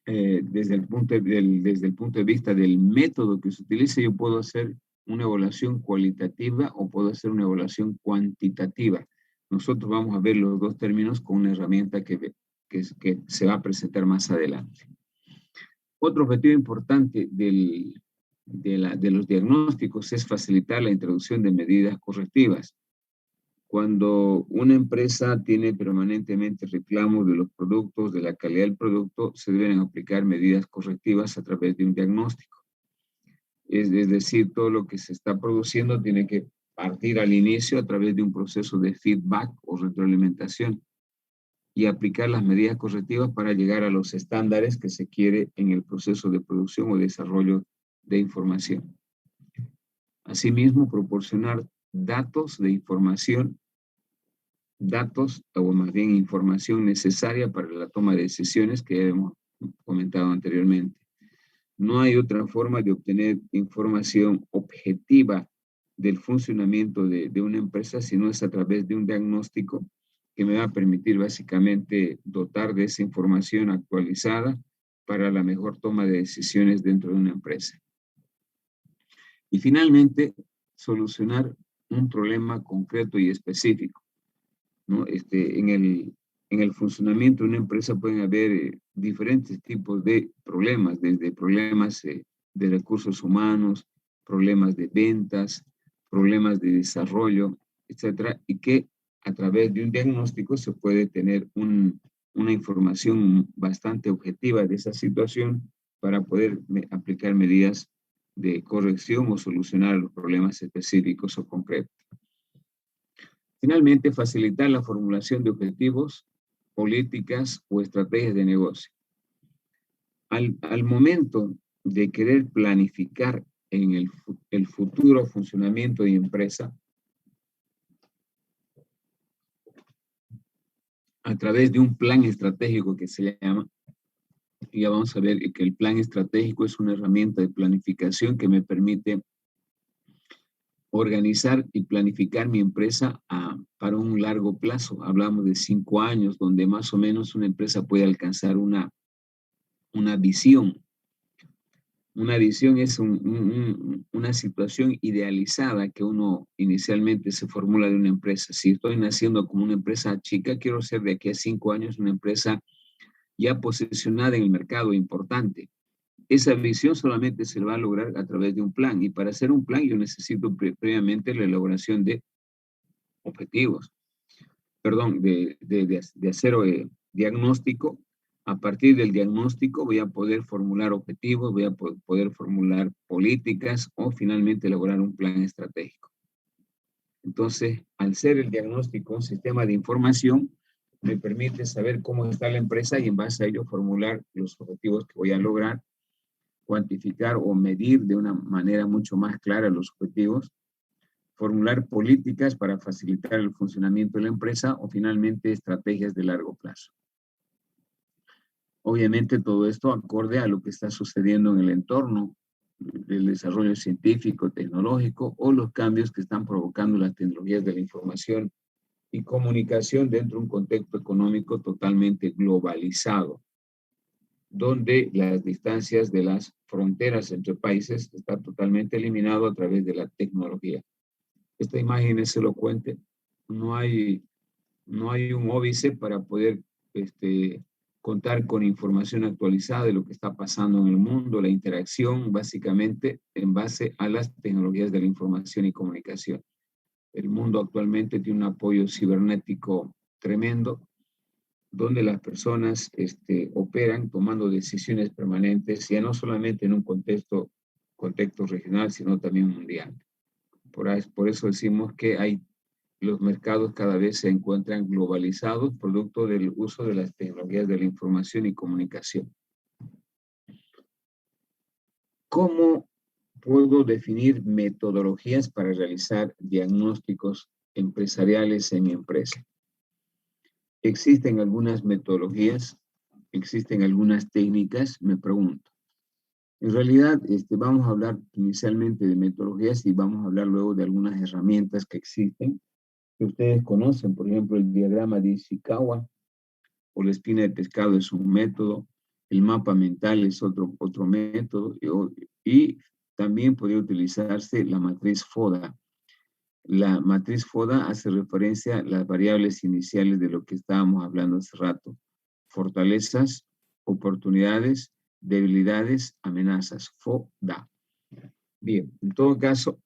desde el punto de vista del método que se utilice, yo puedo hacer una evaluación cualitativa o puedo hacer una evaluación cuantitativa. Nosotros vamos a ver los 2 términos con una herramienta que se va a presentar más adelante. Otro objetivo importante de los diagnósticos es facilitar la introducción de medidas correctivas. Cuando una empresa tiene permanentemente reclamos de los productos, de la calidad del producto, se deben aplicar medidas correctivas a través de un diagnóstico. Es decir, todo lo que se está produciendo tiene que partir al inicio a través de un proceso de feedback o retroalimentación y aplicar las medidas correctivas para llegar a los estándares que se quiere en el proceso de producción o desarrollo de información. Asimismo, proporcionar datos de información, o más bien información necesaria para la toma de decisiones que hemos comentado anteriormente. No hay otra forma de obtener información objetiva del funcionamiento de una empresa si no es a través de un diagnóstico que me va a permitir básicamente dotar de esa información actualizada para la mejor toma de decisiones dentro de una empresa. Y finalmente, solucionar un problema concreto y específico, ¿no? En el funcionamiento de una empresa pueden haber diferentes tipos de problemas, desde problemas de recursos humanos, problemas de ventas, problemas de desarrollo, etcétera, y que a través de un diagnóstico se puede tener una información bastante objetiva de esa situación para poder aplicar medidas de corrección o solucionar los problemas específicos o concretos. Finalmente, facilitar la formulación de objetivos, políticas o estrategias de negocio. Al momento de querer planificar en el futuro funcionamiento de empresa, a través de un plan estratégico que se llama, Ya vamos a ver que el plan estratégico es una herramienta de planificación que me permite organizar y planificar mi empresa para un largo plazo. Hablamos de 5 años, donde más o menos una empresa puede alcanzar una visión. Una visión es una situación idealizada que uno inicialmente se formula de una empresa. Si estoy naciendo como una empresa chica, quiero ser de aquí a 5 años una empresa ya posicionada en el mercado importante. Esa visión solamente se va a lograr a través de un plan. Y para hacer un plan yo necesito previamente la elaboración de objetivos. Perdón, de hacer diagnóstico. A partir del diagnóstico voy a poder formular objetivos, voy a poder formular políticas o finalmente elaborar un plan estratégico. Entonces, al ser el diagnóstico un sistema de información, me permite saber cómo está la empresa y en base a ello formular los objetivos que voy a lograr, cuantificar o medir de una manera mucho más clara los objetivos, formular políticas para facilitar el funcionamiento de la empresa o finalmente estrategias de largo plazo. Obviamente todo esto acorde a lo que está sucediendo en el entorno del desarrollo científico, tecnológico o los cambios que están provocando las tecnologías de la información y comunicación dentro de un contexto económico totalmente globalizado, donde las distancias de las fronteras entre países está totalmente eliminado a través de la tecnología. Esta imagen es elocuente. No hay un óbice para poder contar con información actualizada de lo que está pasando en el mundo, la interacción básicamente en base a las tecnologías de la información y comunicación. El mundo actualmente tiene un apoyo cibernético tremendo, donde las personas operan tomando decisiones permanentes, ya no solamente en un contexto regional, sino también mundial. Por eso decimos que los mercados cada vez se encuentran globalizados, producto del uso de las tecnologías de la información y comunicación. ¿Cómo puedo definir metodologías para realizar diagnósticos empresariales en mi empresa? ¿Existen algunas metodologías? ¿Existen algunas técnicas? Me pregunto. En realidad, vamos a hablar inicialmente de metodologías y vamos a hablar luego de algunas herramientas que existen, que ustedes conocen. Por ejemplo, el diagrama de Ishikawa o la espina de pescado es un método, el mapa mental es otro método, y también podría utilizarse la matriz FODA. La matriz FODA hace referencia a las variables iniciales de lo que estábamos hablando hace rato: fortalezas, oportunidades, debilidades, amenazas. FODA. Bien, en todo caso,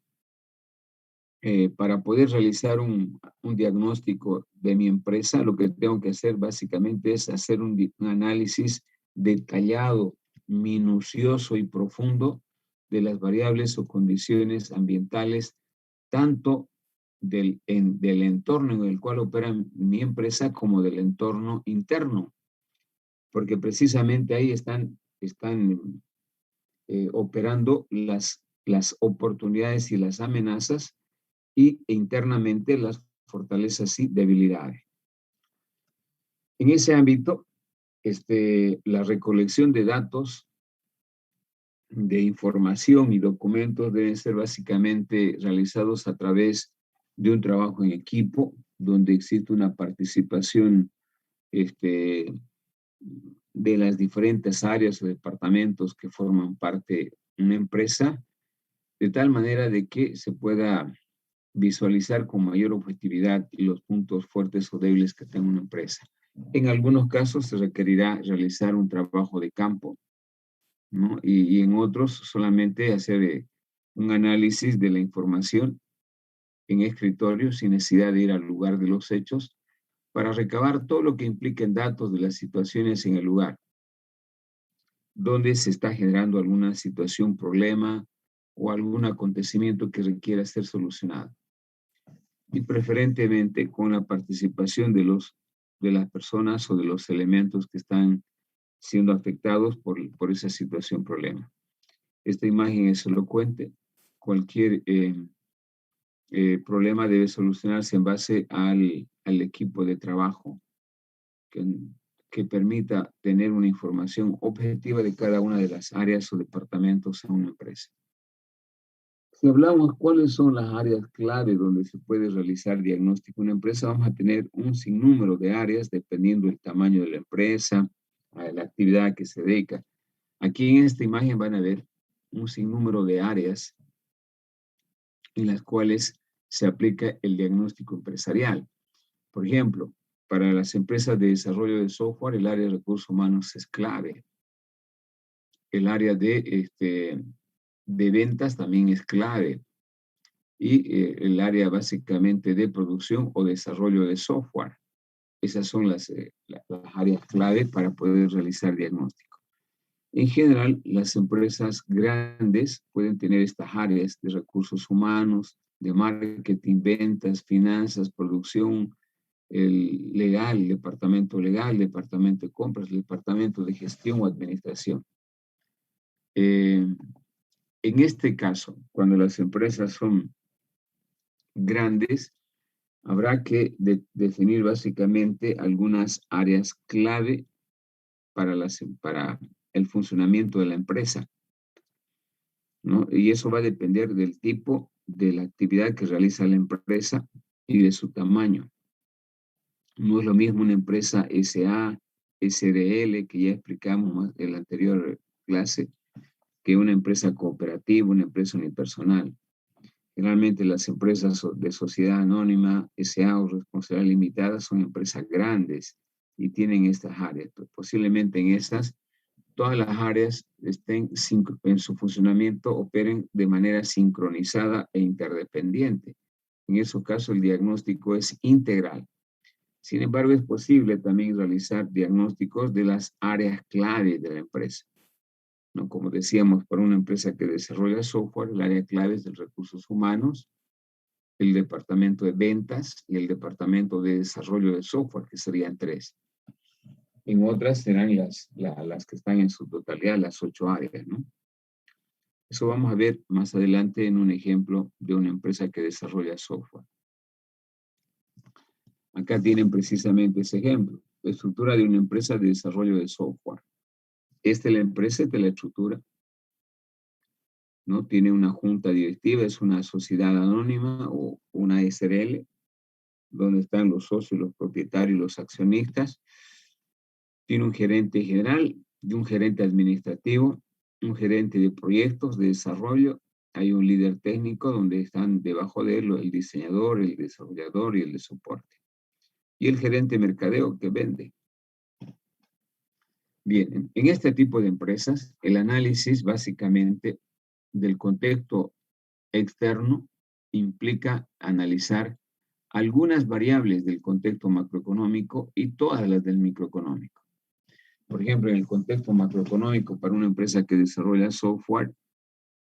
para poder realizar un diagnóstico de mi empresa, lo que tengo que hacer básicamente es hacer un análisis detallado, minucioso y profundo de las variables o condiciones ambientales, tanto del entorno en el cual opera mi empresa como del entorno interno, porque precisamente ahí están operando las oportunidades y las amenazas, y internamente las fortalezas y debilidades. En ese ámbito, la recolección de datos, de información y documentos deben ser básicamente realizados a través de un trabajo en equipo, donde existe una participación de las diferentes áreas o departamentos que forman parte de una empresa, de tal manera de que se pueda visualizar con mayor objetividad los puntos fuertes o débiles que tenga una empresa. En algunos casos se requerirá realizar un trabajo de campo, ¿no? Y en otros solamente hacer un análisis de la información en escritorio sin necesidad de ir al lugar de los hechos, para recabar todo lo que impliquen datos de las situaciones en el lugar, donde se está generando alguna situación, problema o algún acontecimiento que requiera ser solucionado. Y preferentemente con la participación de las personas o de los elementos que están siendo afectados por esa situación, problema. Esta imagen es elocuente. Cualquier problema debe solucionarse en base al equipo de trabajo que que permita tener una información objetiva de cada una de las áreas o departamentos en una empresa. Si hablamos cuáles son las áreas clave donde se puede realizar diagnóstico en una empresa, vamos a tener un sinnúmero de áreas dependiendo del tamaño de la empresa, a la actividad a que se dedica. Aquí en esta imagen van a ver un sinnúmero de áreas en las cuales se aplica el diagnóstico empresarial. Por ejemplo, para las empresas de desarrollo de software, el área de recursos humanos es clave. El área de ventas también es clave. Y el área básicamente de producción o desarrollo de software. Esas son las áreas clave para poder realizar diagnóstico. En general, las empresas grandes pueden tener estas áreas de recursos humanos, de marketing, ventas, finanzas, producción, el legal, el departamento de compras, el departamento de gestión o administración. En este caso, cuando las empresas son grandes, habrá que definir básicamente algunas áreas clave para el funcionamiento de la empresa, ¿no? Y eso va a depender del tipo de la actividad que realiza la empresa y de su tamaño. No es lo mismo una empresa SA, SRL, que ya explicamos en la anterior clase, que una empresa cooperativa, una empresa unipersonal. Generalmente las empresas de sociedad anónima, SA o responsabilidad limitada son empresas grandes y tienen estas áreas. Pues posiblemente en estas, todas las áreas estén en su funcionamiento, operen de manera sincronizada e interdependiente. En esos casos el diagnóstico es integral. Sin embargo, es posible también realizar diagnósticos de las áreas clave de la empresa, ¿no? Como decíamos, para una empresa que desarrolla software, el área clave es de recursos humanos, el departamento de ventas y el departamento de desarrollo de software, que serían 3. En otras serán las que están en su totalidad, las 8 áreas, ¿no? Eso vamos a ver más adelante en un ejemplo de una empresa que desarrolla software. Acá tienen precisamente ese ejemplo, la estructura de una empresa de desarrollo de software. Esta es la empresa, esta es la estructura, ¿no? Tiene una junta directiva, es una sociedad anónima o una SRL, donde están los socios, los propietarios, los accionistas. Tiene un gerente general y un gerente administrativo, un gerente de proyectos de desarrollo. Hay un líder técnico donde están debajo de él el diseñador, el desarrollador y el de soporte. Y el gerente de mercadeo que vende. Bien, en este tipo de empresas, el análisis básicamente del contexto externo implica analizar algunas variables del contexto macroeconómico y todas las del microeconómico. Por ejemplo, en el contexto macroeconómico, para una empresa que desarrolla software,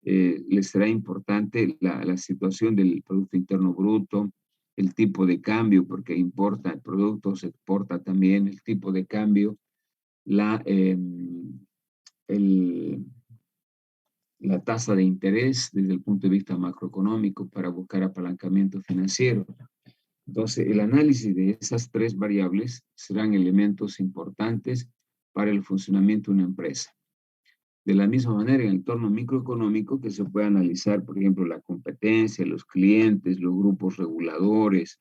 les será importante la situación del Producto Interno Bruto, el tipo de cambio, porque importa el producto, se exporta también, el tipo de cambio, la tasa de interés desde el punto de vista macroeconómico para buscar apalancamiento financiero. Entonces, el análisis de esas 3 variables serán elementos importantes para el funcionamiento de una empresa. De la misma manera, en el entorno microeconómico, que se puede analizar, por ejemplo, la competencia, los clientes, los grupos reguladores,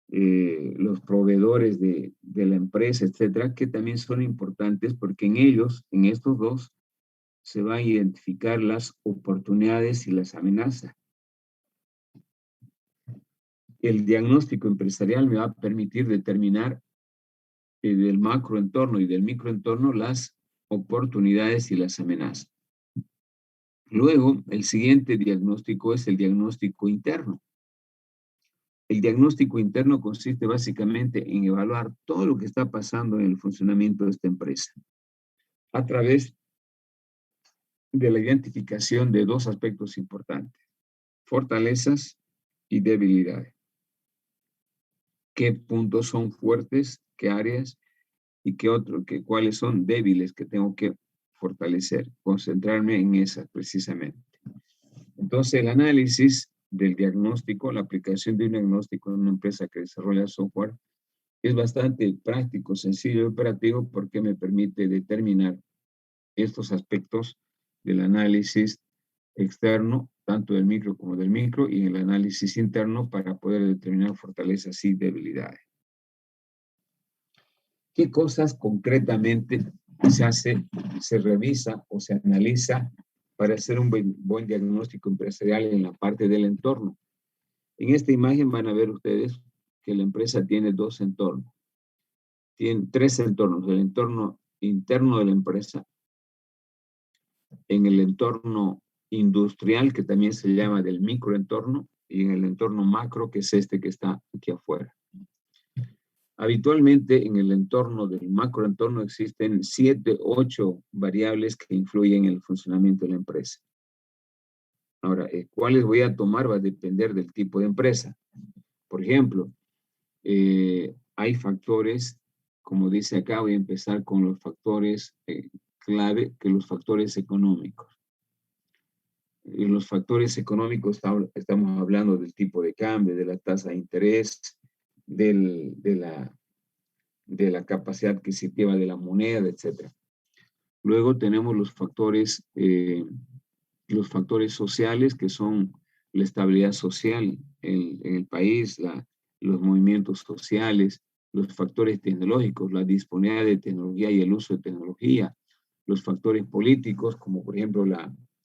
los proveedores de la empresa, etcétera, que también son importantes porque en ellos, en estos dos, se van a identificar las oportunidades y las amenazas. El diagnóstico empresarial me va a permitir determinar del macroentorno y del microentorno las oportunidades y las amenazas. Luego, el siguiente diagnóstico es el diagnóstico interno. El diagnóstico interno consiste básicamente en evaluar todo lo que está pasando en el funcionamiento de esta empresa a través de la identificación de 2 aspectos importantes: fortalezas y debilidades. ¿Qué puntos son fuertes? ¿Qué áreas? ¿Y cuáles son débiles que tengo que fortalecer? Concentrarme en esas precisamente. Entonces, el análisis del diagnóstico, la aplicación de un diagnóstico en una empresa que desarrolla software, Es bastante práctico, sencillo y operativo porque me permite determinar estos aspectos del análisis externo, tanto del micro como del micro, y el análisis interno para poder determinar fortalezas y debilidades. ¿Qué cosas concretamente se hace, se revisa o se analiza para hacer un buen diagnóstico empresarial en la parte del entorno? En esta imagen van a ver ustedes que la empresa tiene dos entornos. Tiene tres entornos: el entorno interno de la empresa, en el entorno industrial, que también se llama del microentorno, y en el entorno macro, que es este que está aquí afuera. Habitualmente en el entorno del macroentorno existen 7, 8 variables que influyen en el funcionamiento de la empresa. Ahora, ¿cuáles voy a tomar? Va a depender del tipo de empresa. Por ejemplo, hay factores, como dice acá, voy a empezar con los factores clave, que los factores económicos. Y los factores económicos estamos hablando del tipo de cambio, de la tasa de interés, de la capacidad adquisitiva de la moneda, etc. Luego tenemos los factores sociales, que son la estabilidad social en el país, los movimientos sociales, los factores tecnológicos, la disponibilidad de tecnología y el uso de tecnología, los factores políticos, como por ejemplo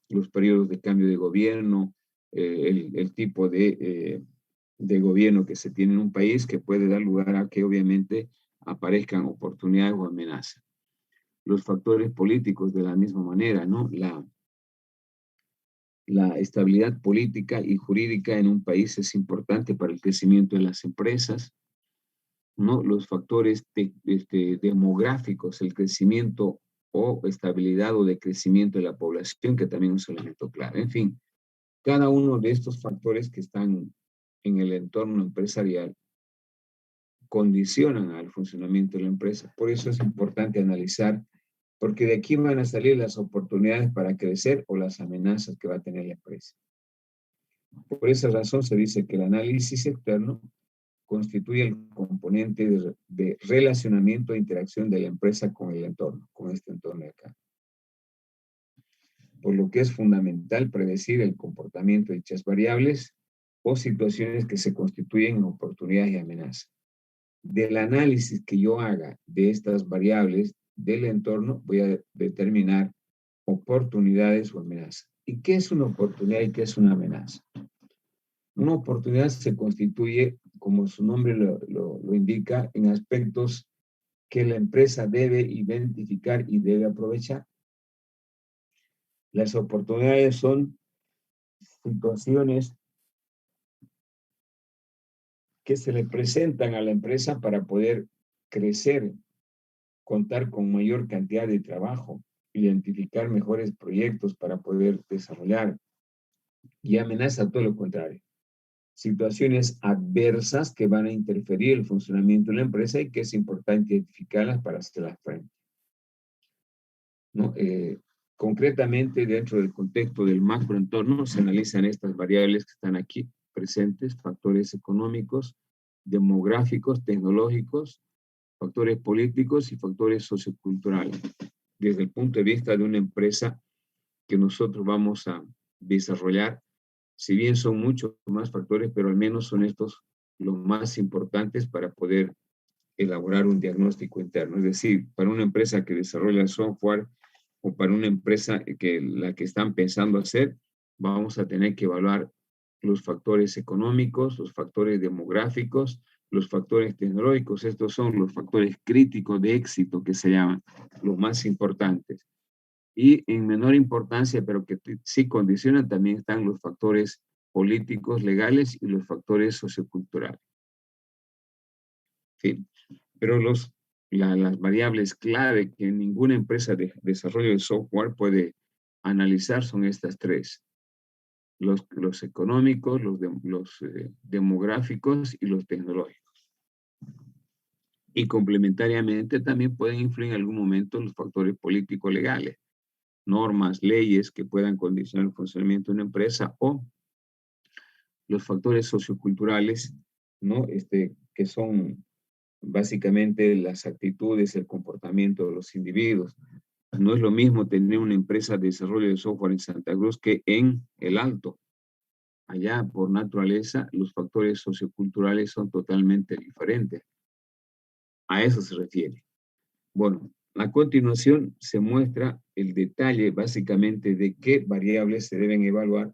los periodos de cambio de gobierno, el tipo de gobierno que se tiene en un país, que puede dar lugar a que obviamente aparezcan oportunidades o amenazas. Los factores políticos de la misma manera, ¿no? La estabilidad política y jurídica en un país es importante para el crecimiento de las empresas, ¿no? Los factores demográficos, el crecimiento o estabilidad o decrecimiento de la población, que también es un elemento clave. En fin, cada uno de estos factores que están en el entorno empresarial condicionan al funcionamiento de la empresa. Por eso es importante analizar, porque de aquí van a salir las oportunidades para crecer o las amenazas que va a tener la empresa. Por esa razón se dice que el análisis externo constituye el componente de relacionamiento e interacción de la empresa con el entorno, con este entorno de acá. Por lo que es fundamental predecir el comportamiento de dichas variables o situaciones que se constituyen en oportunidades y amenazas. Del análisis que yo haga de estas variables del entorno, voy a determinar oportunidades o amenazas. ¿Y qué es una oportunidad y qué es una amenaza? Una oportunidad se constituye, como su nombre lo indica, en aspectos que la empresa debe identificar y debe aprovechar. Las oportunidades son situaciones que se le presentan a la empresa para poder crecer, contar con mayor cantidad de trabajo, identificar mejores proyectos para poder desarrollar. Y amenaza todo lo contrario. Situaciones adversas que van a interferir en el funcionamiento de la empresa y que es importante identificarlas para hacerlas frente, ¿no? Concretamente, dentro del contexto del macroentorno, se analizan estas variables que están aquí presentes: factores económicos, demográficos, tecnológicos, factores políticos y factores socioculturales. Desde el punto de vista de una empresa que nosotros vamos a desarrollar, si bien son muchos más factores, pero al menos son estos los más importantes para poder elaborar un diagnóstico interno. Es decir, para una empresa que desarrolla software o para una empresa la que están pensando hacer, vamos a tener que evaluar los factores económicos, los factores demográficos, los factores tecnológicos. Estos son los factores críticos de éxito, que se llaman los más importantes. Y en menor importancia, pero que sí condicionan, también están los factores políticos, legales y los factores socioculturales. Sí. Pero las variables clave que ninguna empresa de desarrollo de software puede analizar son estas tres: los económicos, los demográficos y los tecnológicos. Y complementariamente también pueden influir en algún momento los factores políticos legales, normas, leyes que puedan condicionar el funcionamiento de una empresa, o los factores socioculturales, ¿no? Que son básicamente las actitudes, el comportamiento de los individuos. No es lo mismo tener una empresa de desarrollo de software en Santa Cruz que en el Alto. Allá, por naturaleza, los factores socioculturales son totalmente diferentes. A eso se refiere. Bueno, a continuación se muestra el detalle básicamente de qué variables se deben evaluar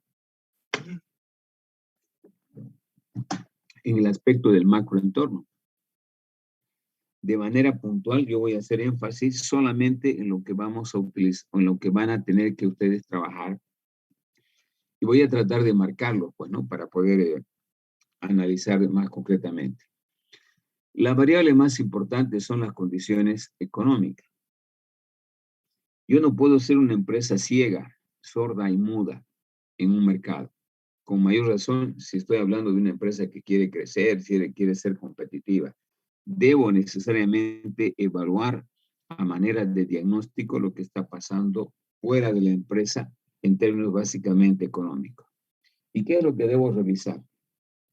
en el aspecto del macroentorno. De manera puntual, yo voy a hacer énfasis solamente en lo que vamos a utilizar, en lo que van a tener que ustedes trabajar. Y voy a tratar de marcarlo, pues, ¿no? Para poder analizar más concretamente. La variable más importante son las condiciones económicas. Yo no puedo ser una empresa ciega, sorda y muda en un mercado. Con mayor razón, si estoy hablando de una empresa que quiere crecer, quiere ser competitiva, debo necesariamente evaluar a manera de diagnóstico lo que está pasando fuera de la empresa en términos básicamente económicos. ¿Y qué es lo que debo revisar?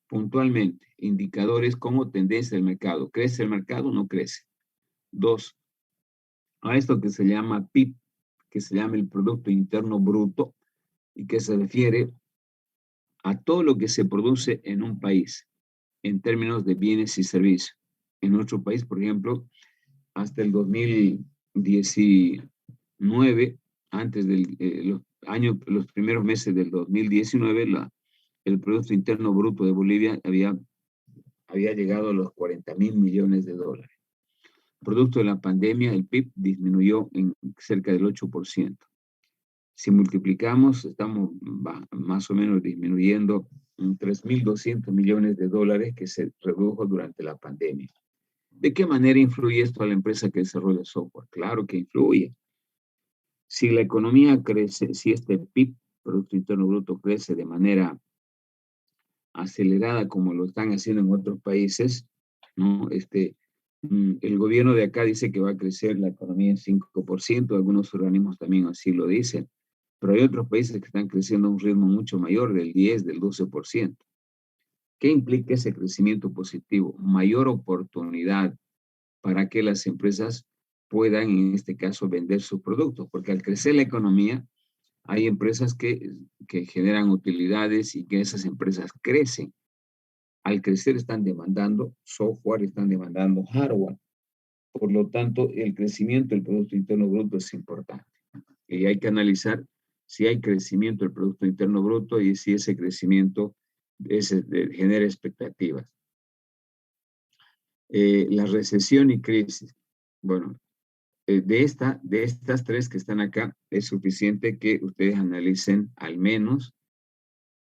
Puntualmente, indicadores como tendencia del mercado. ¿Crece el mercado o no crece? 2, a esto que se llama PIB, que se llama el Producto Interno Bruto, y que se refiere a todo lo que se produce en un país, en términos de bienes y servicios. En nuestro país, por ejemplo, hasta el 2019, antes de los primeros meses del 2019, el Producto Interno Bruto de Bolivia había llegado a los 40.000 millones de dólares. Producto de la pandemia, el PIB disminuyó en cerca del 8%. Si multiplicamos, estamos más o menos disminuyendo en 3.200 millones de dólares que se redujo durante la pandemia. ¿De qué manera influye esto a la empresa que desarrolla software? Claro que influye. Si la economía crece, si este PIB, Producto Interno Bruto, crece de manera acelerada como lo están haciendo en otros países, ¿no? El gobierno de acá dice que va a crecer la economía en 5%, algunos organismos también así lo dicen, pero hay otros países que están creciendo a un ritmo mucho mayor, del 10, del 12%. ¿Qué implica ese crecimiento positivo? Mayor oportunidad para que las empresas puedan, en este caso, vender sus productos, porque al crecer la economía, hay empresas que generan utilidades y que esas empresas crecen. Al crecer están demandando software, están demandando hardware. Por lo tanto, el crecimiento del Producto Interno Bruto es importante. Y hay que analizar si hay crecimiento del Producto Interno Bruto y si ese crecimiento genera expectativas. La recesión y crisis. Bueno, de estas tres que están acá, es suficiente que ustedes analicen al menos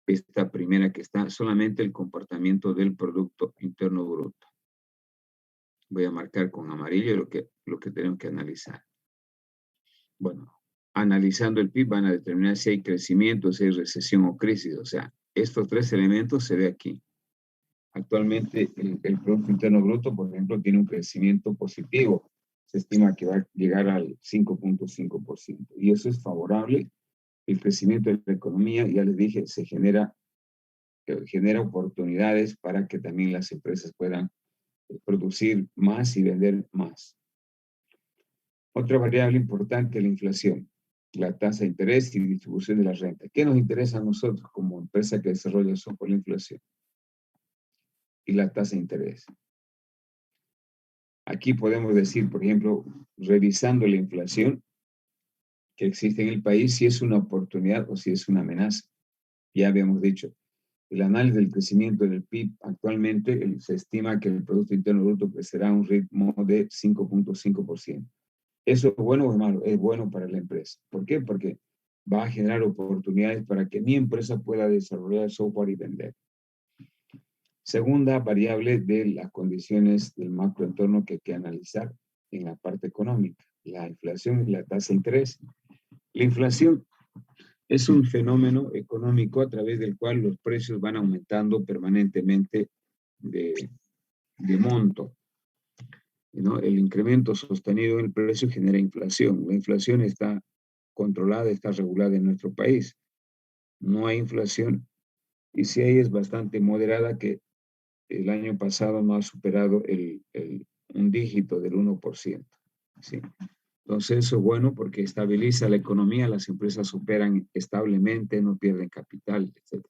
esta primera que está, solamente el comportamiento del Producto Interno Bruto. Voy a marcar con amarillo lo que tenemos que analizar. Bueno, analizando el PIB van a determinar si hay crecimiento, si hay recesión o crisis. O sea, estos tres elementos se ve aquí. Actualmente el Producto Interno Bruto, por ejemplo, tiene un crecimiento positivo. Se estima que va a llegar al 5.5%. Y eso es favorable. El crecimiento de la economía, ya les dije, genera oportunidades para que también las empresas puedan producir más y vender más. Otra variable importante es la inflación, la tasa de interés y distribución de la renta. ¿Qué nos interesa a nosotros como empresa que desarrolla software? La inflación y la tasa de interés. Aquí podemos decir, por ejemplo, revisando la inflación que existe en el país, si es una oportunidad o si es una amenaza. Ya habíamos dicho, el análisis del crecimiento del PIB actualmente se estima que el Producto Interno Bruto crecerá a un ritmo de 5.5%. ¿Eso es bueno o es malo? Es bueno para la empresa. ¿Por qué? Porque va a generar oportunidades para que mi empresa pueda desarrollar software y vender. Segunda variable de las condiciones del macroentorno que hay que analizar en la parte económica, la inflación y la tasa de interés. La inflación es un fenómeno económico a través del cual los precios van aumentando permanentemente de monto, ¿no? El incremento sostenido en el precio genera inflación. La inflación está controlada, está regulada en nuestro país. No hay inflación y si hay es bastante moderada, que el año pasado no ha superado el un dígito del 1%. ¿Sí? Entonces eso es bueno porque estabiliza la economía, las empresas operan establemente, no pierden capital, etc.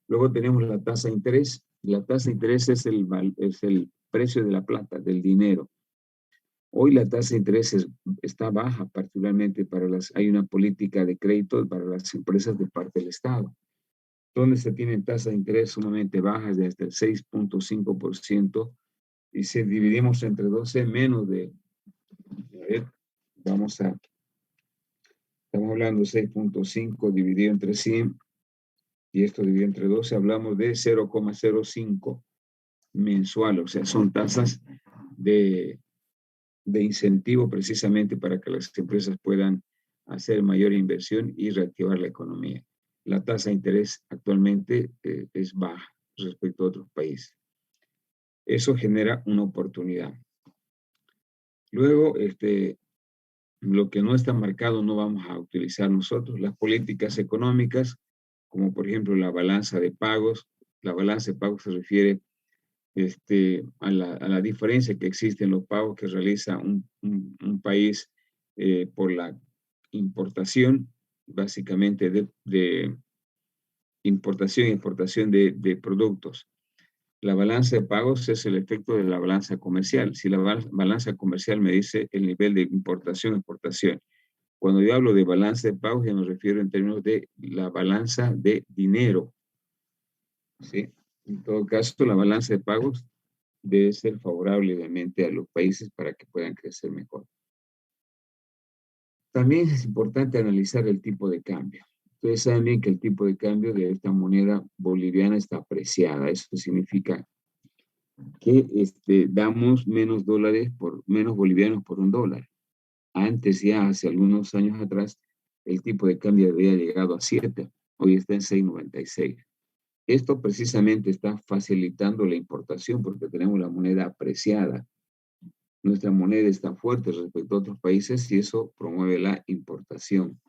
Luego tenemos la tasa de interés. La tasa de interés es el precio de la plata, del dinero. Hoy la tasa de interés está baja, particularmente hay una política de crédito para las empresas de parte del Estado, donde se tienen tasas de interés sumamente bajas, desde el 6.5%, y si dividimos entre 12, menos de, a ver, estamos hablando de 6.5 dividido entre 100, y esto dividido entre 12, hablamos de 0,05 mensual, o sea, son tasas de incentivo precisamente para que las empresas puedan hacer mayor inversión y reactivar la economía. La tasa de interés actualmente es baja respecto a otros países. Eso genera una oportunidad. Luego, lo que no está marcado no vamos a utilizar nosotros. Las políticas económicas, como por ejemplo la balanza de pagos. La balanza de pagos se refiere a la diferencia que existe en los pagos que realiza un país por la importación, básicamente de importación y exportación de productos. La balanza de pagos es el efecto de la balanza comercial. Si la balanza comercial me dice el nivel de importación, exportación. Cuando yo hablo de balanza de pagos, yo me refiero en términos de la balanza de dinero. ¿Sí? En todo caso, la balanza de pagos debe ser favorable, obviamente, a los países para que puedan crecer mejor. También es importante analizar el tipo de cambio. Ustedes saben bien que el tipo de cambio de esta moneda boliviana está apreciada. Eso significa que damos menos bolivianos por $1. Antes, ya hace algunos años atrás, el tipo de cambio había llegado a 7. Hoy está en 6.96. Esto precisamente está facilitando la importación porque tenemos la moneda apreciada. Nuestra moneda está fuerte respecto a otros países y eso promueve la importación.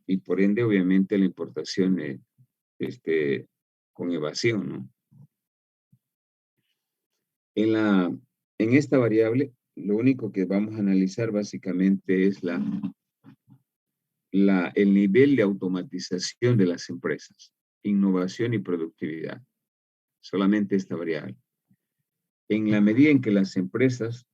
Y por ende, obviamente, la importación con evasión, ¿no? En esta variable, lo único que vamos a analizar básicamente es el nivel de automatización de las empresas, innovación y productividad. Solamente esta variable. En la medida en que las empresas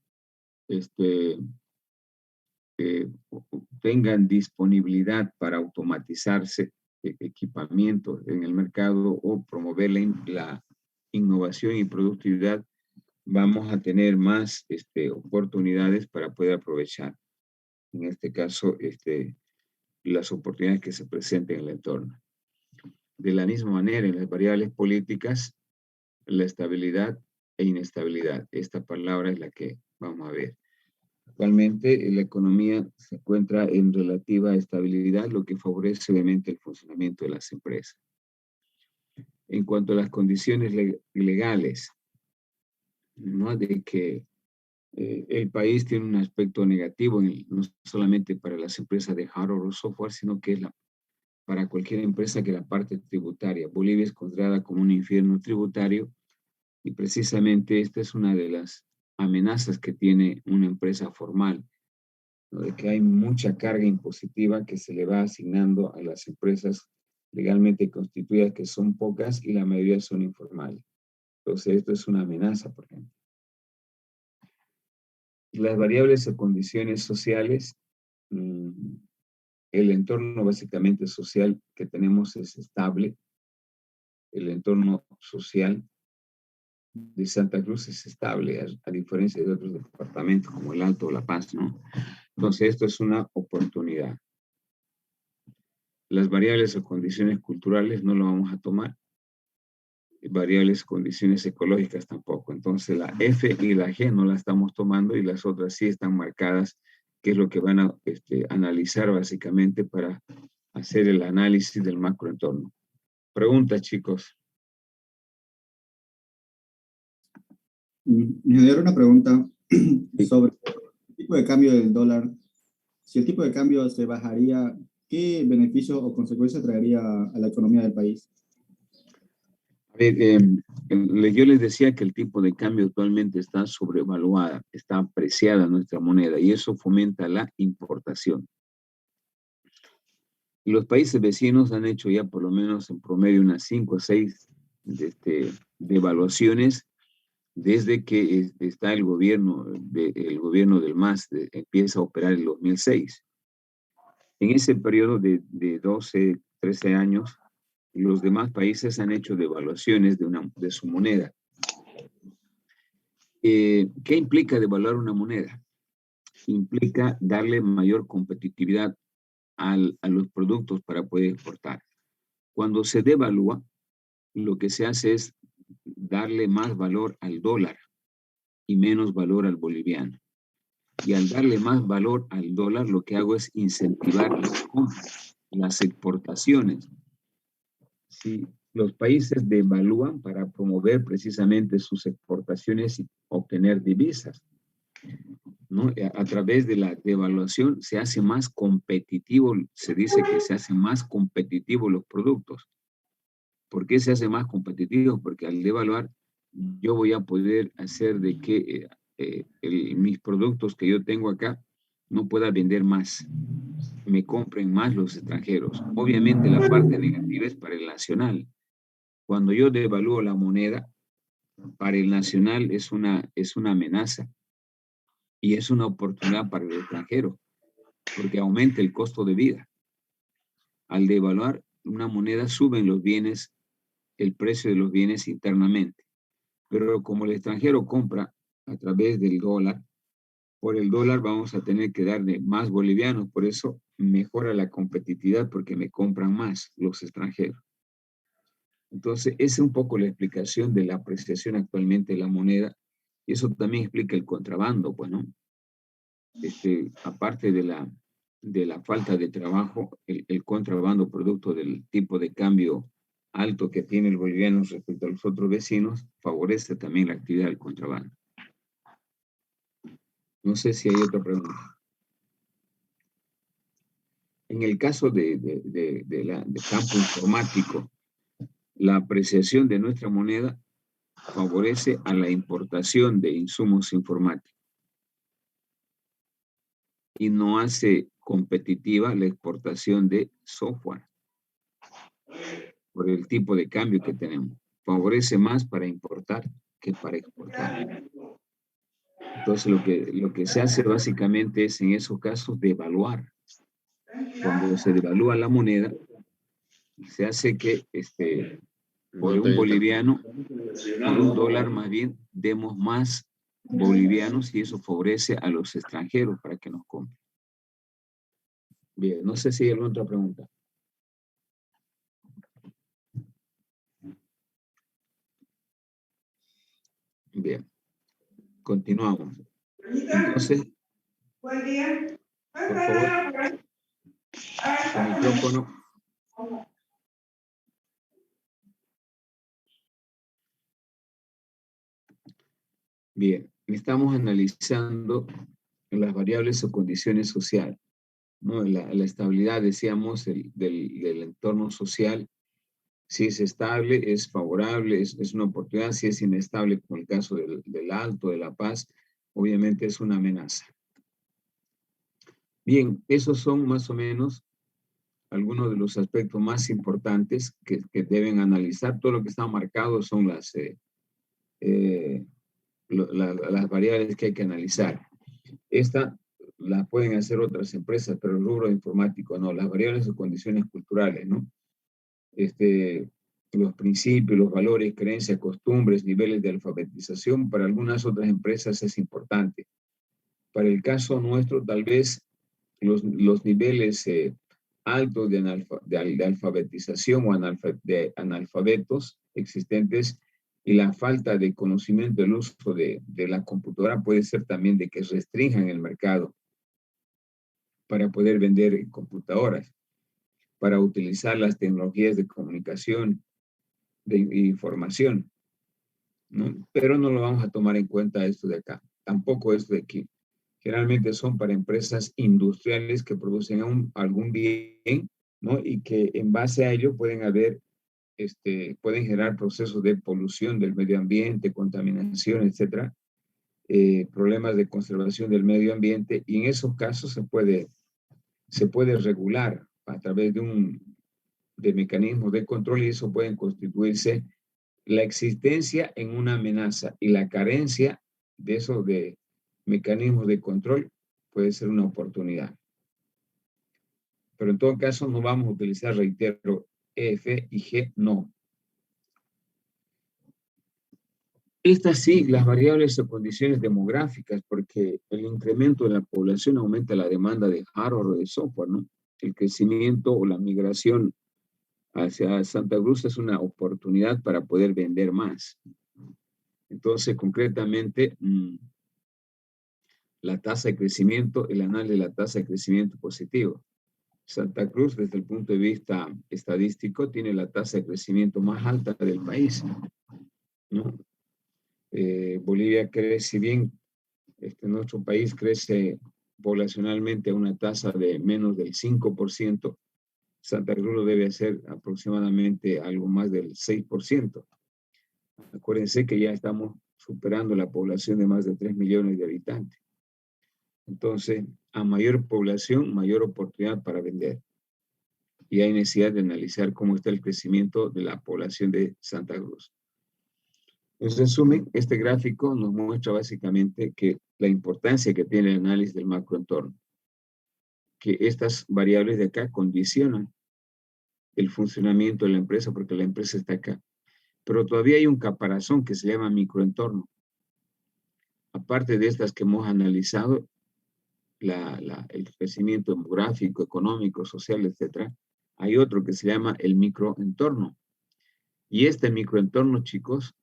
tengan disponibilidad para automatizarse equipamientos en el mercado o promover la innovación y productividad, vamos a tener más oportunidades para poder aprovechar, en este caso, las oportunidades que se presenten en el entorno. De la misma manera, en las variables políticas, la estabilidad e inestabilidad. Esta palabra es la que vamos a ver. Actualmente la economía se encuentra en relativa estabilidad, lo que favorece obviamente el funcionamiento de las empresas. En cuanto a las condiciones legales, ¿no? De que el país tiene un aspecto negativo, no solamente para las empresas de hardware o software, sino que es para cualquier empresa que la parte tributaria. Bolivia es considerada como un infierno tributario y precisamente esta es una de las amenazas que tiene una empresa formal, ¿no? De que hay mucha carga impositiva que se le va asignando a las empresas legalmente constituidas, que son pocas y la mayoría son informales. Entonces, esto es una amenaza, por ejemplo. Las variables o condiciones sociales, el entorno básicamente social que tenemos es estable. El entorno social de Santa Cruz es estable, a diferencia de otros departamentos como el Alto o La Paz, ¿no? Entonces, esto es una oportunidad. Las variables o condiciones culturales no lo vamos a tomar. Variables, condiciones ecológicas tampoco. Entonces, la F y la G no la estamos tomando y las otras sí están marcadas, que es lo que van a analizar básicamente para hacer el análisis del macroentorno. Preguntas, chicos. Ingeniero, una pregunta sobre el tipo de cambio del dólar. Si el tipo de cambio se bajaría, ¿qué beneficios o consecuencias traería a la economía del país? A ver, yo les decía que el tipo de cambio actualmente está sobrevaluada, está apreciada nuestra moneda y eso fomenta la importación. Los países vecinos han hecho ya por lo menos en promedio unas 5 o 6 devaluaciones desde que está el gobierno del MAS, empieza a operar en 2006. En ese periodo de 12, 13 años, los demás países han hecho devaluaciones de su moneda. ¿Qué implica devaluar una moneda? Implica darle mayor competitividad a los productos para poder exportar. Cuando se devalúa, lo que se hace es darle más valor al dólar y menos valor al boliviano. Y al darle más valor al dólar, lo que hago es incentivar las compras, las exportaciones. Si los países devalúan para promover precisamente sus exportaciones y obtener divisas, ¿no? A través de la devaluación se hace más competitivo, se dice que se hace más competitivo los productos. ¿Por qué se hace más competitivo? Porque al devaluar yo voy a poder hacer de que mis productos que yo tengo acá no pueda vender más, me compren más los extranjeros. Obviamente la parte negativa es para el nacional. Cuando yo devalúo la moneda, para el nacional es una amenaza y es una oportunidad para el extranjero, porque aumenta el costo de vida. Al devaluar una moneda suben los bienes, el precio de los bienes internamente. Pero como el extranjero compra a través del dólar, por el dólar vamos a tener que darle más bolivianos, por eso mejora la competitividad porque me compran más los extranjeros. Entonces, esa es un poco la explicación de la apreciación actualmente de la moneda y eso también explica el contrabando, pues, ¿no? Aparte de la falta de trabajo, el contrabando producto del tipo de cambio alto que tiene el boliviano respecto a los otros vecinos, favorece también la actividad del contrabando. No sé si hay otra pregunta. En el caso del campo informático, la apreciación de nuestra moneda favorece a la importación de insumos informáticos y no hace competitiva la exportación de software por el tipo de cambio que tenemos. Favorece más para importar que para exportar. Entonces, lo que se hace básicamente es en esos casos devaluar. Cuando se devalúa la moneda, se hace que por un boliviano, por un dólar más bien, demos más bolivianos y eso favorece a los extranjeros para que nos compren. Bien, no sé si hay alguna otra pregunta. Bien, continuamos. Entonces, buen día. Por favor, su micrófono. Bien, estamos analizando las variables o condiciones sociales, ¿no? La estabilidad, decíamos, del entorno social. Si es estable, es favorable, es una oportunidad. Si es inestable, como el caso del Alto, de La Paz, obviamente es una amenaza. Bien, esos son más o menos algunos de los aspectos más importantes que deben analizar. Todo lo que está marcado son las variables que hay que analizar. Esta la pueden hacer otras empresas, pero el rubro informático no. Las variables o condiciones culturales, ¿no? Los principios, los valores, creencias, costumbres, niveles de alfabetización, para algunas otras empresas es importante. Para el caso nuestro, tal vez los niveles altos de alfabetización o de analfabetos existentes y la falta de conocimiento del uso de la computadora puede ser también de que restrinjan el mercado para poder vender computadoras, para utilizar las tecnologías de comunicación, de información, ¿no? Pero no lo vamos a tomar en cuenta esto de acá, tampoco esto de aquí. Generalmente son para empresas industriales que producen algún bien, ¿no? Y que en base a ello pueden haber pueden generar procesos de polución del medio ambiente, contaminación, etcétera, problemas de conservación del medio ambiente, y en esos casos se puede regular a través de mecanismos de control, y eso pueden constituirse la existencia en una amenaza y la carencia de esos de mecanismos de control puede ser una oportunidad. Pero en todo caso no vamos a utilizar, reitero, E, F y G, no. Estas sí, las variables o condiciones demográficas, porque el incremento de la población aumenta la demanda de hardware o de software, ¿no? El crecimiento o la migración hacia Santa Cruz es una oportunidad para poder vender más. Entonces, concretamente, la tasa de crecimiento, el análisis de la tasa de crecimiento positivo. Santa Cruz, desde el punto de vista estadístico, tiene la tasa de crecimiento más alta del país, ¿no? Bolivia crece, si bien nuestro país crece poblacionalmente a una tasa de menos del 5%, Santa Cruz lo debe hacer aproximadamente algo más del 6%. Acuérdense que ya estamos superando la población de más de 3 millones de habitantes. Entonces, a mayor población, mayor oportunidad para vender. Y hay necesidad de analizar cómo está el crecimiento de la población de Santa Cruz. En resumen, este gráfico nos muestra básicamente que la importancia que tiene el análisis del macroentorno, que estas variables de acá condicionan el funcionamiento de la empresa porque la empresa está acá. Pero todavía hay un caparazón que se llama microentorno. Aparte de estas que hemos analizado, el crecimiento demográfico, económico, social, etc., hay otro que se llama el microentorno. Y este microentorno, chicos,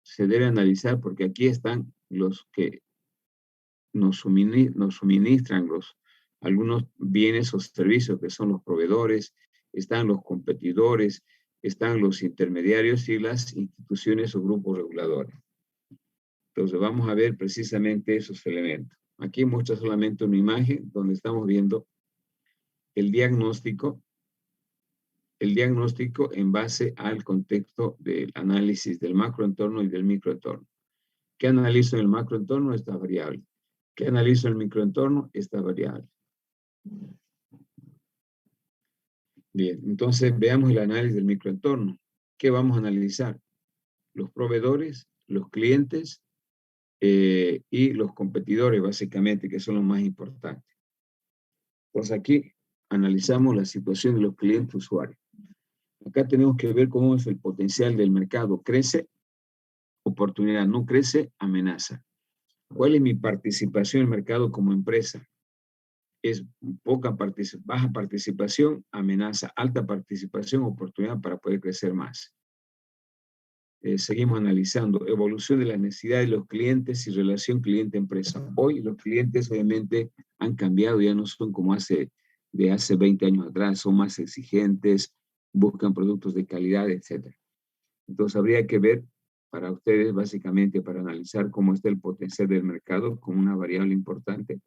se debe analizar porque aquí están los que nos suministran algunos bienes o servicios, que son los proveedores, están los competidores, están los intermediarios y las instituciones o grupos reguladores. Entonces vamos a ver precisamente esos elementos. Aquí muestra solamente una imagen donde estamos viendo el diagnóstico en base al contexto del análisis del macroentorno y del microentorno. ¿Qué analizo en el macroentorno? Esta variable. ¿Qué analizo en el microentorno? Esta variable. Bien, entonces veamos el análisis del microentorno. ¿Qué vamos a analizar? Los proveedores, los clientes y los competidores, básicamente, que son los más importantes. Pues aquí analizamos la situación de los clientes usuarios. Acá tenemos que ver cómo es el potencial del mercado. ¿Crece? Oportunidad. ¿No crece? Amenaza. ¿Cuál es mi participación en el mercado como empresa? Es baja participación, amenaza, alta participación, oportunidad para poder crecer más. Seguimos analizando evolución de las necesidades de los clientes y relación cliente-empresa. Hoy los clientes obviamente han cambiado, ya no son como hace 20 años atrás, son más exigentes, buscan productos de calidad, etc. Entonces habría que ver para ustedes básicamente para analizar cómo está el potencial del mercado como una variable importante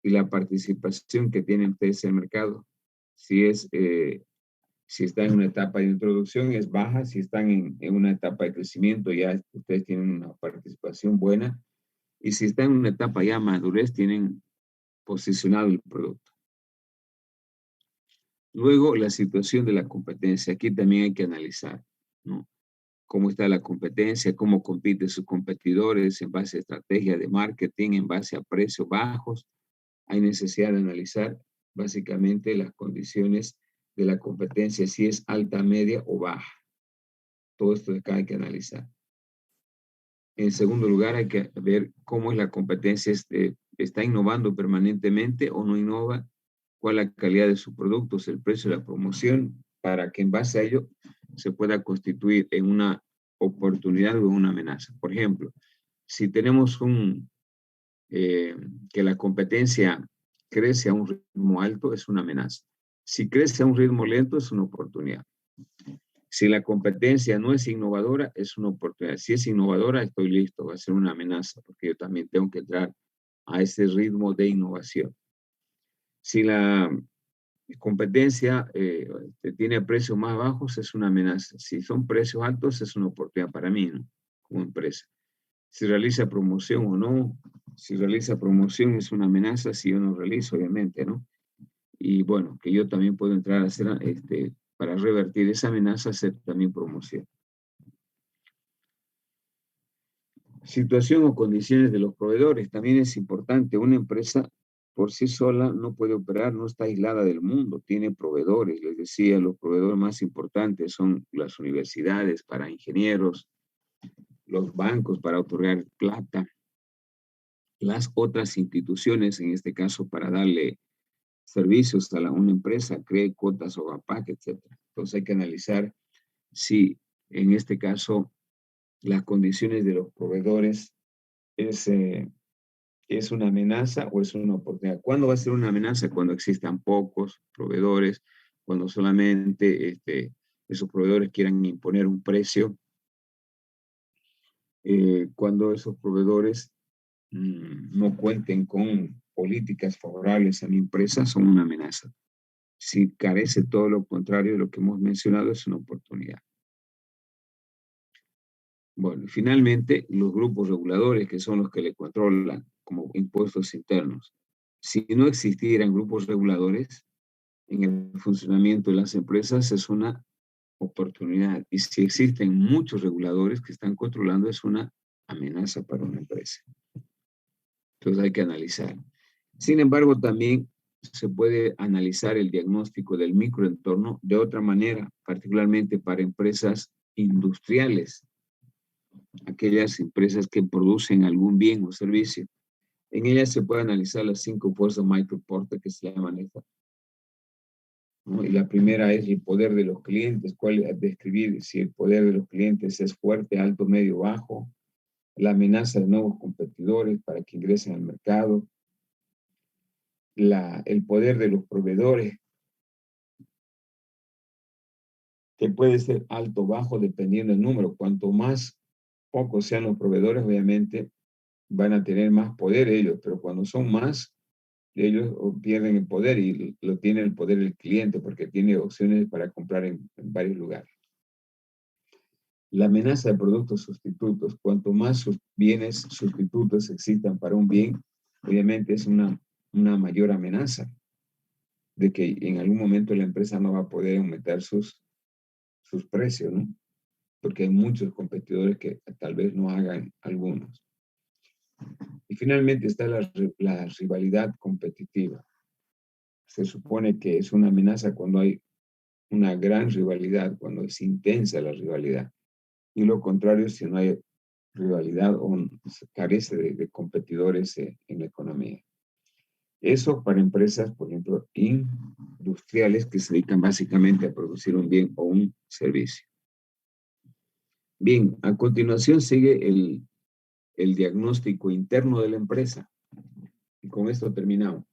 y la participación que tienen ustedes en el mercado. Si están en una etapa de introducción es baja, si están en una etapa de crecimiento ya ustedes tienen una participación buena, y si están en una etapa ya madurez tienen posicionado el producto. Luego la situación de la competencia, aquí también hay que analizar, ¿no? Cómo está la competencia, cómo compiten sus competidores en base a estrategia de marketing, en base a precios bajos. Hay necesidad de analizar básicamente las condiciones de la competencia, si es alta, media o baja. Todo esto de acá hay que analizar. En segundo lugar, hay que ver cómo es la competencia, está innovando permanentemente o no innova, cuál es la calidad de sus productos, el precio, la promoción, para que en base a ello se pueda constituir en una oportunidad o una amenaza. Por ejemplo, si tenemos que la competencia crece a un ritmo alto, es una amenaza. Si crece a un ritmo lento, es una oportunidad. Si la competencia no es innovadora, es una oportunidad. Si es innovadora, estoy listo, va a ser una amenaza, porque yo también tengo que entrar a ese ritmo de innovación. Si la competencia tiene precios más bajos, es una amenaza. Si son precios altos, es una oportunidad para mí, ¿no? Como empresa. Si realiza promoción o no, si realiza promoción es una amenaza, si yo no realizo, obviamente, ¿no? Y bueno, que yo también puedo entrar a hacer, para revertir esa amenaza, hacer también promoción. Situación o condiciones de los proveedores también es importante. Una empresa por sí sola no puede operar, no está aislada del mundo, tiene proveedores. Les decía, los proveedores más importantes son las universidades para ingenieros, los bancos para otorgar plata, las otras instituciones, en este caso, para darle servicios a una empresa, cree cuotas o APAC, etc. Entonces hay que analizar si en este caso las condiciones de los proveedores es una amenaza o es una oportunidad. ¿Cuándo va a ser una amenaza? Cuando existan pocos proveedores, cuando solamente esos proveedores quieran imponer un precio, cuando esos proveedores no cuenten con políticas favorables a mi empresa, son una amenaza. Si carece todo lo contrario de lo que hemos mencionado, es una oportunidad. Bueno, finalmente, los grupos reguladores, que son los que le controlan como impuestos internos. Si no existieran grupos reguladores en el funcionamiento de las empresas, es una oportunidad. Y si existen muchos reguladores que están controlando, es una amenaza para una empresa. Entonces hay que analizar. Sin embargo, también se puede analizar el diagnóstico del microentorno de otra manera, particularmente para empresas industriales, aquellas empresas que producen algún bien o servicio. En ellas se puede analizar las 5 fuerzas Michael Porter que se llaman estas, ¿no? Y la primera es el poder de los clientes, describir si el poder de los clientes es fuerte, alto, medio, bajo, la amenaza de nuevos competidores para que ingresen al mercado, el poder de los proveedores, que puede ser alto o bajo dependiendo del número. Cuanto más pocos sean los proveedores, obviamente van a tener más poder ellos, pero cuando son más, ellos pierden el poder y lo tiene el poder el cliente porque tiene opciones para comprar en varios lugares. La amenaza de productos sustitutos. Cuanto más bienes sustitutos existan para un bien, obviamente es una mayor amenaza de que en algún momento la empresa no va a poder aumentar sus precios, ¿no? Porque hay muchos competidores que tal vez no hagan algunos. Y finalmente está la rivalidad competitiva. Se supone que es una amenaza cuando hay una gran rivalidad, cuando es intensa la rivalidad. Y lo contrario, si no hay rivalidad o se carece de competidores en la economía. Eso para empresas, por ejemplo, industriales que se dedican básicamente a producir un bien o un servicio. Bien, a continuación sigue el diagnóstico interno de la empresa. Y con esto terminamos.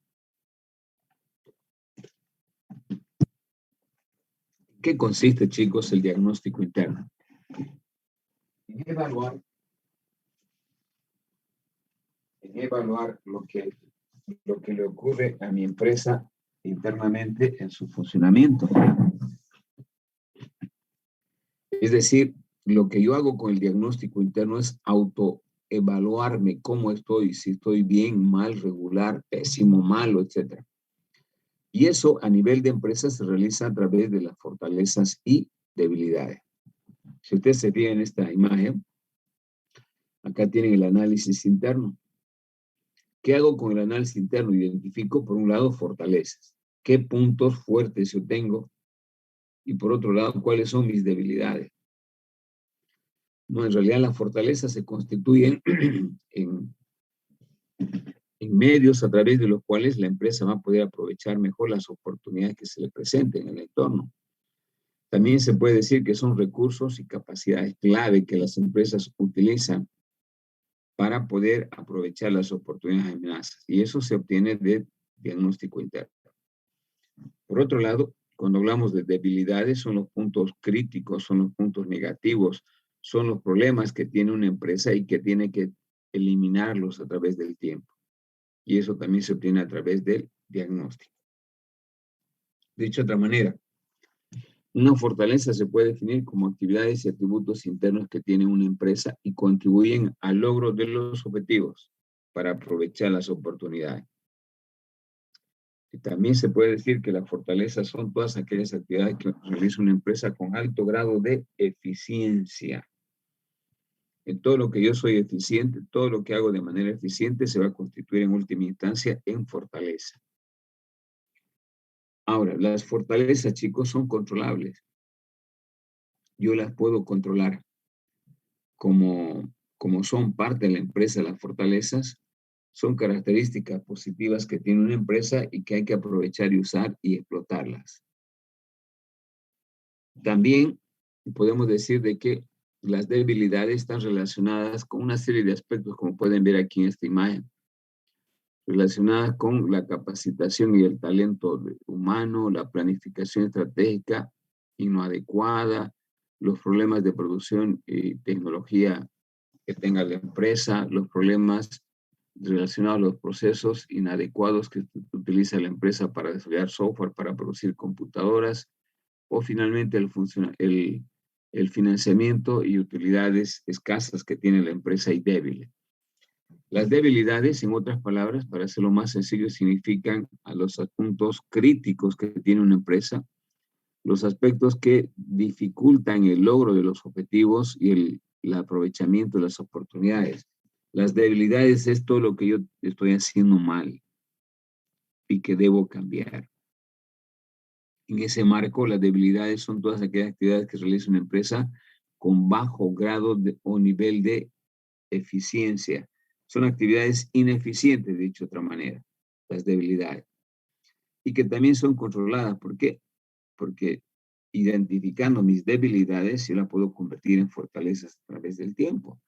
¿Qué consiste, chicos, el diagnóstico interno? En evaluar lo que le ocurre a mi empresa internamente en su funcionamiento. Es decir, lo que yo hago con el diagnóstico interno es autoevaluarme cómo estoy, si estoy bien, mal, regular, pésimo, malo, etc. Y eso a nivel de empresa se realiza a través de las fortalezas y debilidades. Si ustedes se fijan en esta imagen, acá tienen el análisis interno. ¿Qué hago con el análisis interno? Identifico, por un lado, fortalezas. ¿Qué puntos fuertes yo tengo? Y por otro lado, ¿cuáles son mis debilidades? No, en realidad las fortalezas se constituyen en medios a través de los cuales la empresa va a poder aprovechar mejor las oportunidades que se le presenten en el entorno. También se puede decir que son recursos y capacidades clave que las empresas utilizan para poder aprovechar las oportunidades y amenazas. Y eso se obtiene de diagnóstico interno. Por otro lado, cuando hablamos de debilidades, son los puntos críticos, son los puntos negativos, son los problemas que tiene una empresa y que tiene que eliminarlos a través del tiempo. Y eso también se obtiene a través del diagnóstico. Dicho de otra manera, una fortaleza se puede definir como actividades y atributos internos que tiene una empresa y contribuyen al logro de los objetivos para aprovechar las oportunidades. Y también se puede decir que las fortalezas son todas aquellas actividades que realiza una empresa con alto grado de eficiencia. En todo lo que yo soy eficiente, todo lo que hago de manera eficiente se va a constituir en última instancia en fortaleza. Ahora, las fortalezas, chicos, son controlables. Yo las puedo controlar como son parte de la empresa. Las fortalezas son características positivas que tiene una empresa y que hay que aprovechar y usar y explotarlas. También podemos decir de que las debilidades están relacionadas con una serie de aspectos, como pueden ver aquí en esta imagen, relacionadas con la capacitación y el talento humano, la planificación estratégica inadecuada, los problemas de producción y tecnología que tenga la empresa, los problemas relacionados a los procesos inadecuados que utiliza la empresa para desarrollar software, para producir computadoras, o finalmente el financiamiento y utilidades escasas que tiene la empresa y débiles. Las debilidades, en otras palabras, para hacerlo más sencillo, significan a los asuntos críticos que tiene una empresa, los aspectos que dificultan el logro de los objetivos y el aprovechamiento de las oportunidades. Las debilidades es todo lo que yo estoy haciendo mal y que debo cambiar. En ese marco, las debilidades son todas aquellas actividades que realiza una empresa con bajo grado o nivel de eficiencia. Son actividades ineficientes, dicho de otra manera, las debilidades. Y que también son controladas. ¿Por qué? Porque identificando mis debilidades, yo las puedo convertir en fortalezas a través del tiempo.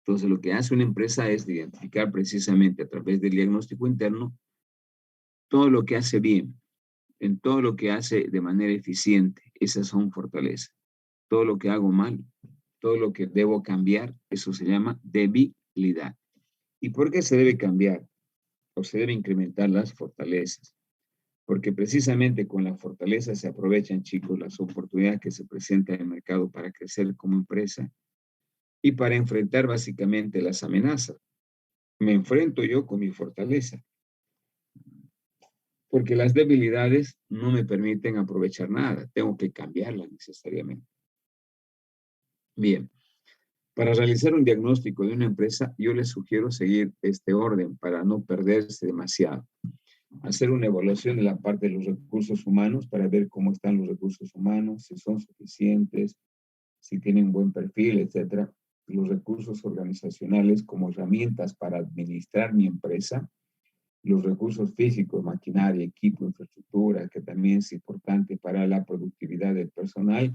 Entonces, lo que hace una empresa es identificar precisamente a través del diagnóstico interno todo lo que hace bien, en todo lo que hace de manera eficiente. Esas son fortalezas. Todo lo que hago mal, todo lo que debo cambiar, eso se llama debilidad. ¿Y por qué se debe cambiar o se debe incrementar las fortalezas? Porque precisamente con la fortaleza se aprovechan, chicos, las oportunidades que se presentan en el mercado para crecer como empresa y para enfrentar básicamente las amenazas. Me enfrento yo con mi fortaleza, porque las debilidades no me permiten aprovechar nada, tengo que cambiarlas necesariamente. Bien, para realizar un diagnóstico de una empresa, yo les sugiero seguir este orden para no perderse demasiado. Hacer una evaluación de la parte de los recursos humanos para ver cómo están los recursos humanos, si son suficientes, si tienen buen perfil, etcétera. Los recursos organizacionales como herramientas para administrar mi empresa, los recursos físicos, maquinaria, equipo, infraestructura, que también es importante para la productividad del personal,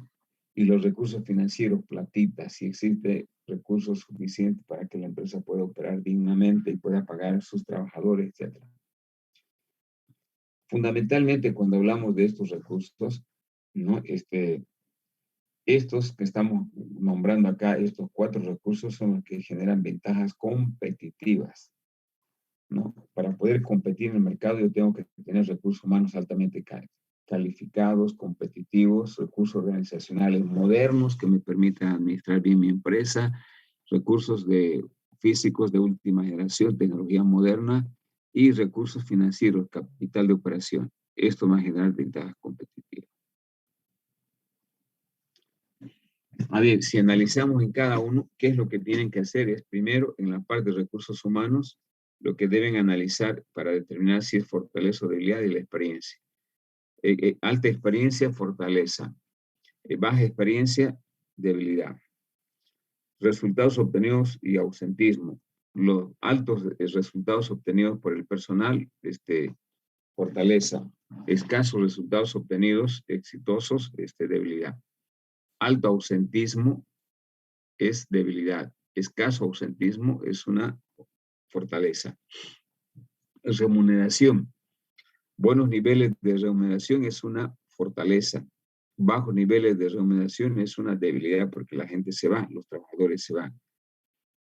y los recursos financieros, platita, si existe recursos suficientes para que la empresa pueda operar dignamente y pueda pagar a sus trabajadores, etcétera. Fundamentalmente, cuando hablamos de estos recursos, ¿no? Estos que estamos nombrando acá, estos 4 recursos son los que generan ventajas competitivas, ¿no? Para poder competir en el mercado, yo tengo que tener recursos humanos altamente calificados, competitivos, recursos organizacionales modernos que me permitan administrar bien mi empresa, recursos físicos de última generación, tecnología moderna, y recursos financieros, capital de operación. Esto va a generar ventajas competitivas. A ver, si analizamos en cada uno, ¿qué es lo que tienen que hacer? Es primero, en la parte de recursos humanos, lo que deben analizar para determinar si es fortaleza o debilidad y la experiencia. Alta experiencia, fortaleza. Baja experiencia, debilidad. Resultados obtenidos y ausentismo. Los altos resultados obtenidos por el personal, fortaleza. Escasos resultados obtenidos, exitosos, debilidad. Alto ausentismo es debilidad. Escaso ausentismo es una fortaleza. Remuneración. Buenos niveles de remuneración es una fortaleza. Bajos niveles de remuneración es una debilidad porque la gente se va, los trabajadores se van.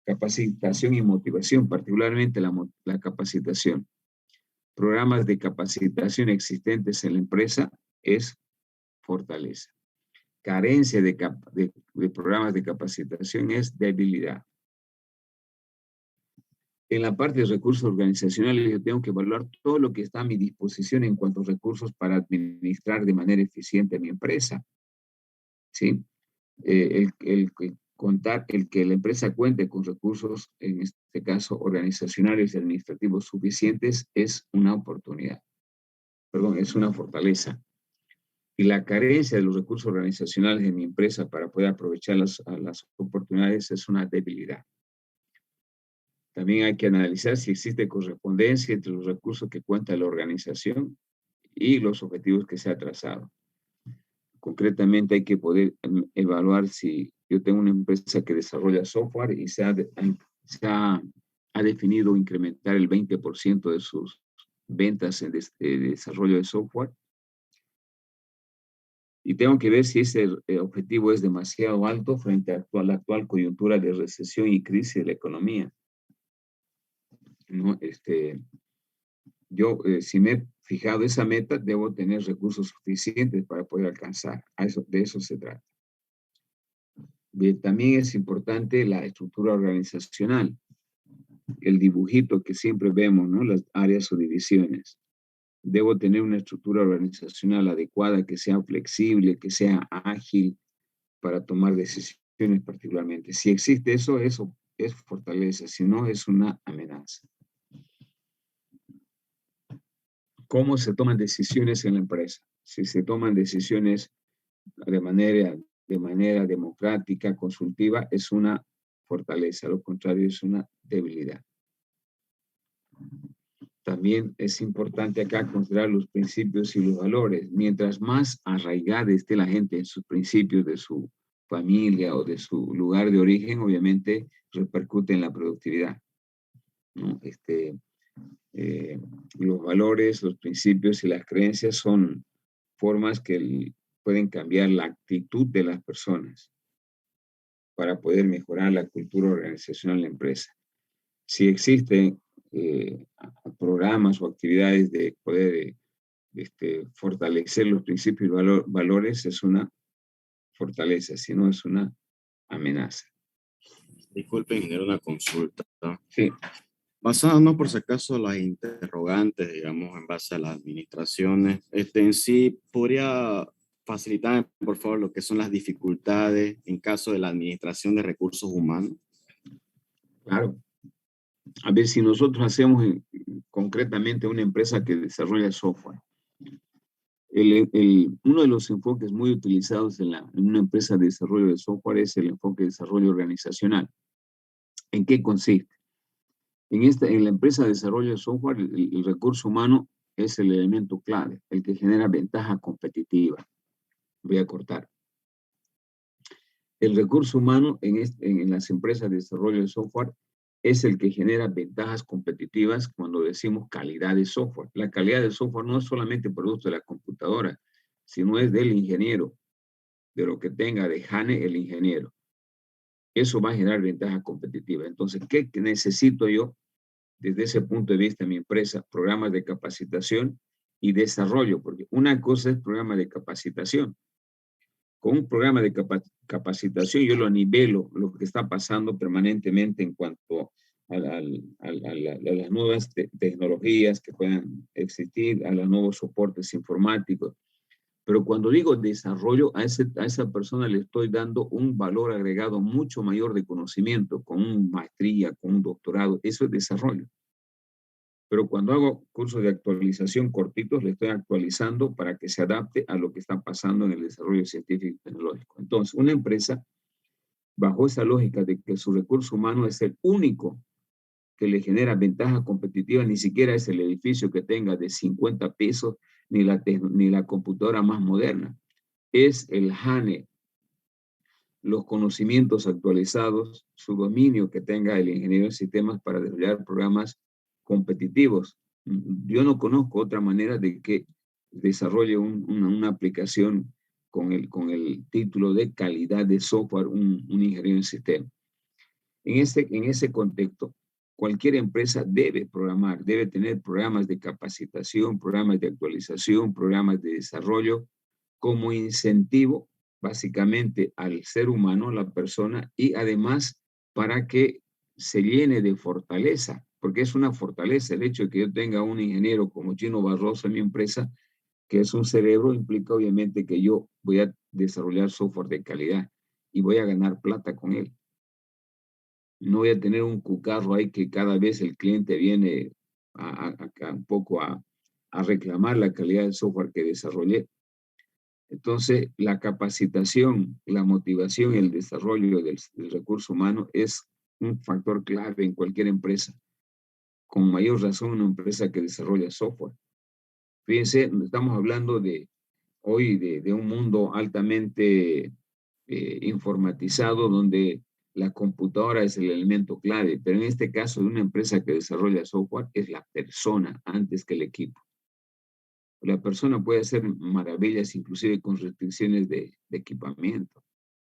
Capacitación y motivación, particularmente la capacitación. programas de capacitación existentes en la empresa es fortaleza. Carencia de programas de capacitación es debilidad. En la parte de recursos organizacionales, yo tengo que evaluar todo lo que está a mi disposición en cuanto a recursos para administrar de manera eficiente mi empresa. ¿Sí? El que la empresa cuente con recursos, en este caso organizacionales y administrativos suficientes, es una oportunidad. Perdón, es una fortaleza. Y la carencia de los recursos organizacionales de mi empresa para poder aprovechar las oportunidades es una debilidad. También hay que analizar si existe correspondencia entre los recursos que cuenta la organización y los objetivos que se ha trazado. Concretamente hay que poder evaluar si yo tengo una empresa que desarrolla software y se ha definido incrementar el 20% de sus ventas en desarrollo de software. Y tengo que ver si ese objetivo es demasiado alto frente a la actual coyuntura de recesión y crisis de la economía. ¿No? Si me he fijado esa meta, debo tener recursos suficientes para poder alcanzar. De eso se trata. Bien, también es importante la estructura organizacional. El dibujito que siempre vemos, ¿no? Las áreas o divisiones. Debo tener una estructura organizacional adecuada, que sea flexible, que sea ágil para tomar decisiones particularmente. Si existe eso es fortaleza, si no es una amenaza. ¿Cómo se toman decisiones en la empresa? Si se toman decisiones de manera democrática, consultiva, es una fortaleza, lo contrario es una debilidad. También es importante acá considerar los principios y los valores. Mientras más arraigada esté la gente en sus principios de su familia o de su lugar de origen, obviamente repercute en la productividad, ¿no? Los valores, los principios y las creencias son formas que pueden cambiar la actitud de las personas para poder mejorar la cultura organizacional de la empresa. Si existen programas o actividades de poder fortalecer los principios y valores, es una fortaleza, si no es una amenaza. Disculpe, ingeniero, una consulta, ¿no? Sí. Basándonos por si acaso las interrogantes, digamos, en base a las administraciones, en sí, ¿podría facilitar, por favor, lo que son las dificultades en caso de la administración de recursos humanos? Claro. A ver, si nosotros hacemos concretamente una empresa que desarrolla software, uno de los enfoques muy utilizados en una empresa de desarrollo de software es el enfoque de desarrollo organizacional. ¿En qué consiste? En la empresa de desarrollo de software, el recurso humano es el elemento clave, el que genera ventaja competitiva. Voy a cortar. El recurso humano en las empresas de desarrollo de software es el que genera ventajas competitivas cuando decimos calidad de software. La calidad de software no es solamente producto de la computadora, sino es del ingeniero, de lo que tenga de Jane el ingeniero. Eso va a generar ventaja competitiva. Entonces, ¿qué necesito yo desde ese punto de vista en mi empresa? Programas de capacitación y desarrollo, porque una cosa es programa de capacitación. Con un programa de capacitación yo lo nivelo lo que está pasando permanentemente en cuanto a las nuevas tecnologías que puedan existir, a los nuevos soportes informáticos. Pero cuando digo desarrollo, a esa persona le estoy dando un valor agregado mucho mayor de conocimiento, con una maestría, con un doctorado. Eso es desarrollo. Pero cuando hago cursos de actualización cortitos, le estoy actualizando para que se adapte a lo que está pasando en el desarrollo científico y tecnológico. Entonces, una empresa, bajo esa lógica de que su recurso humano es el único que le genera ventaja competitiva, ni siquiera es el edificio que tenga de 50 pesos, ni la computadora más moderna. Es el Jane, los conocimientos actualizados, su dominio que tenga el ingeniero de sistemas para desarrollar programas competitivos. Yo no conozco otra manera de que desarrolle una aplicación con el título de calidad de software un ingeniero en sistema. En ese contexto, cualquier empresa debe programar, debe tener programas de capacitación, programas de actualización, programas de desarrollo como incentivo básicamente al ser humano, la persona, y además para que se llene de fortaleza, porque es una fortaleza el hecho de que yo tenga un ingeniero como Gino Barroso en mi empresa, que es un cerebro, implica obviamente que yo voy a desarrollar software de calidad y voy a ganar plata con él. No voy a tener un cucarro ahí que cada vez el cliente viene un poco a reclamar la calidad del software que desarrollé. Entonces, la capacitación, la motivación y el desarrollo del recurso humano es un factor clave en cualquier empresa. Con mayor razón, una empresa que desarrolla software. Fíjense, estamos hablando hoy de un mundo altamente informatizado donde la computadora es el elemento clave, pero en este caso de una empresa que desarrolla software es la persona antes que el equipo. La persona puede hacer maravillas inclusive con restricciones de equipamiento.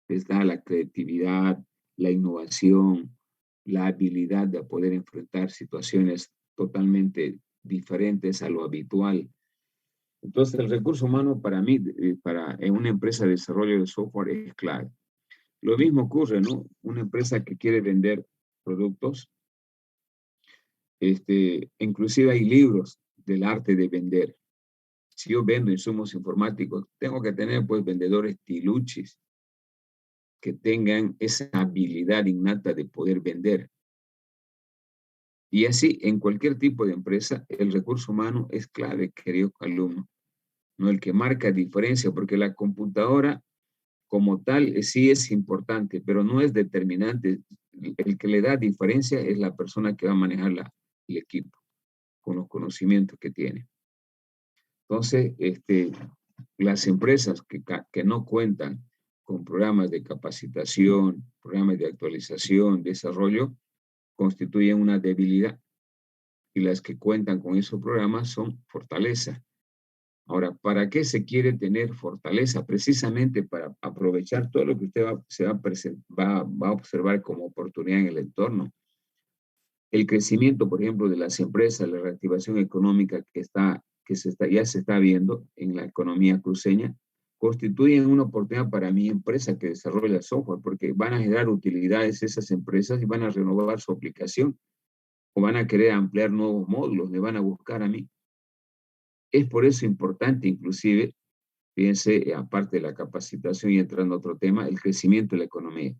Está la creatividad, la innovación, la habilidad de poder enfrentar situaciones totalmente diferentes a lo habitual. Entonces, el recurso humano para mí, en una empresa de desarrollo de software es clave. Lo mismo ocurre, ¿no? Una empresa que quiere vender productos, inclusive hay libros del arte de vender. Si yo vendo insumos informáticos, tengo que tener pues vendedores tiluchis que tengan esa habilidad innata de poder vender. Y así, en cualquier tipo de empresa, el recurso humano es clave, querido alumno. No el que marca diferencia, porque la computadora como tal sí es importante, pero no es determinante. El que le da diferencia es la persona que va a manejar el equipo, con los conocimientos que tiene. Entonces, las empresas que no cuentan con programas de capacitación, programas de actualización, desarrollo, constituyen una debilidad. Y las que cuentan con esos programas son fortaleza. Ahora, ¿para qué se quiere tener fortaleza? Precisamente para aprovechar todo lo que usted va a observar como oportunidad en el entorno. El crecimiento, por ejemplo, de las empresas, la reactivación económica ya se está viendo en la economía cruceña, constituyen una oportunidad para mi empresa que desarrolla software, porque van a generar utilidades esas empresas y van a renovar su aplicación o van a querer ampliar nuevos módulos, me van a buscar a mí. Es por eso importante, inclusive, fíjense, aparte de la capacitación y entrando a otro tema, el crecimiento de la economía.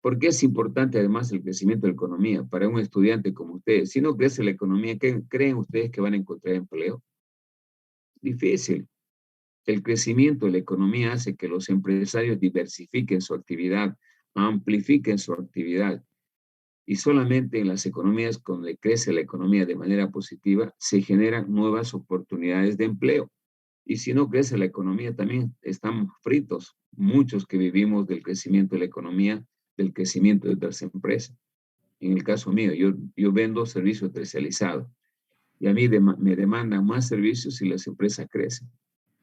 ¿Por qué es importante además el crecimiento de la economía para un estudiante como ustedes? Si no crece la economía, ¿qué creen ustedes que van a encontrar empleo? Difícil. El crecimiento de la economía hace que los empresarios diversifiquen su actividad, amplifiquen su actividad. Y solamente en las economías donde crece la economía de manera positiva se generan nuevas oportunidades de empleo. Y si no crece la economía, también estamos fritos, muchos que vivimos del crecimiento de la economía, del crecimiento de otras empresas. En el caso mío, yo vendo servicios terciarizados y a mí me demandan más servicios si las empresas crecen.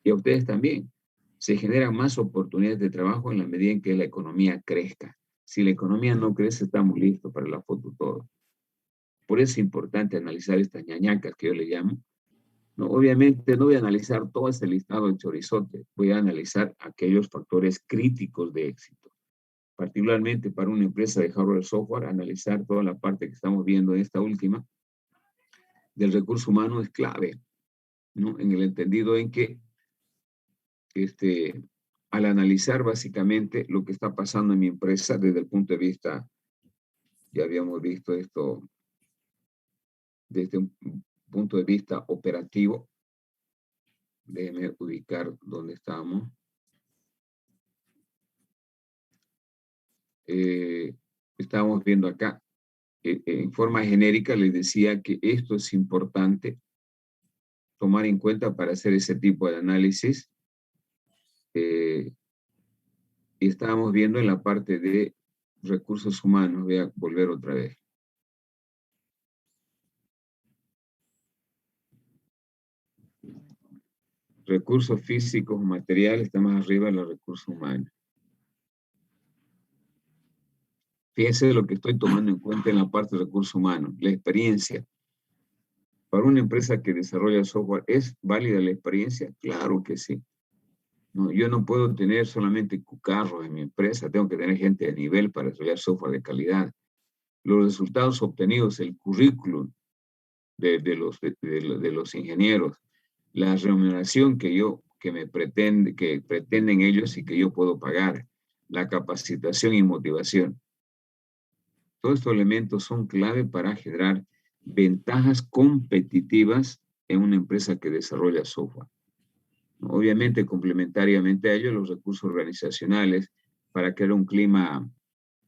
Y a ustedes también. Se generan más oportunidades de trabajo en la medida en que la economía crezca. Si la economía no crece, estamos listos para la foto todo. Por eso es importante analizar estas ñañacas que yo le llamo. No, obviamente no voy a analizar todo ese listado de chorizote, voy a analizar aquellos factores críticos de éxito. Particularmente para una empresa de hardware software, analizar toda la parte que estamos viendo en esta última del recurso humano es clave, ¿no? En el entendido en que al analizar básicamente lo que está pasando en mi empresa desde el punto de vista, ya habíamos visto esto desde un punto de vista operativo. Déjenme ubicar dónde estamos. Estamos viendo acá, en forma genérica les decía que esto es importante tomar en cuenta para hacer ese tipo de análisis. Y estábamos viendo en la parte de recursos humanos. Voy a volver otra vez. Recursos físicos, materiales, está más arriba de los recursos humanos. Fíjense lo que estoy tomando en cuenta en la parte de recursos humanos, la experiencia. Para una empresa que desarrolla software, ¿es válida la experiencia? Claro que sí. No, yo no puedo tener solamente cucarros en mi empresa, tengo que tener gente de nivel para desarrollar software de calidad. Los resultados obtenidos, el currículum de los ingenieros, la remuneración que pretenden ellos y que yo puedo pagar, la capacitación y motivación. Todos estos elementos son clave para generar ventajas competitivas en una empresa que desarrolla software. Obviamente, complementariamente a ello, los recursos organizacionales para crear un clima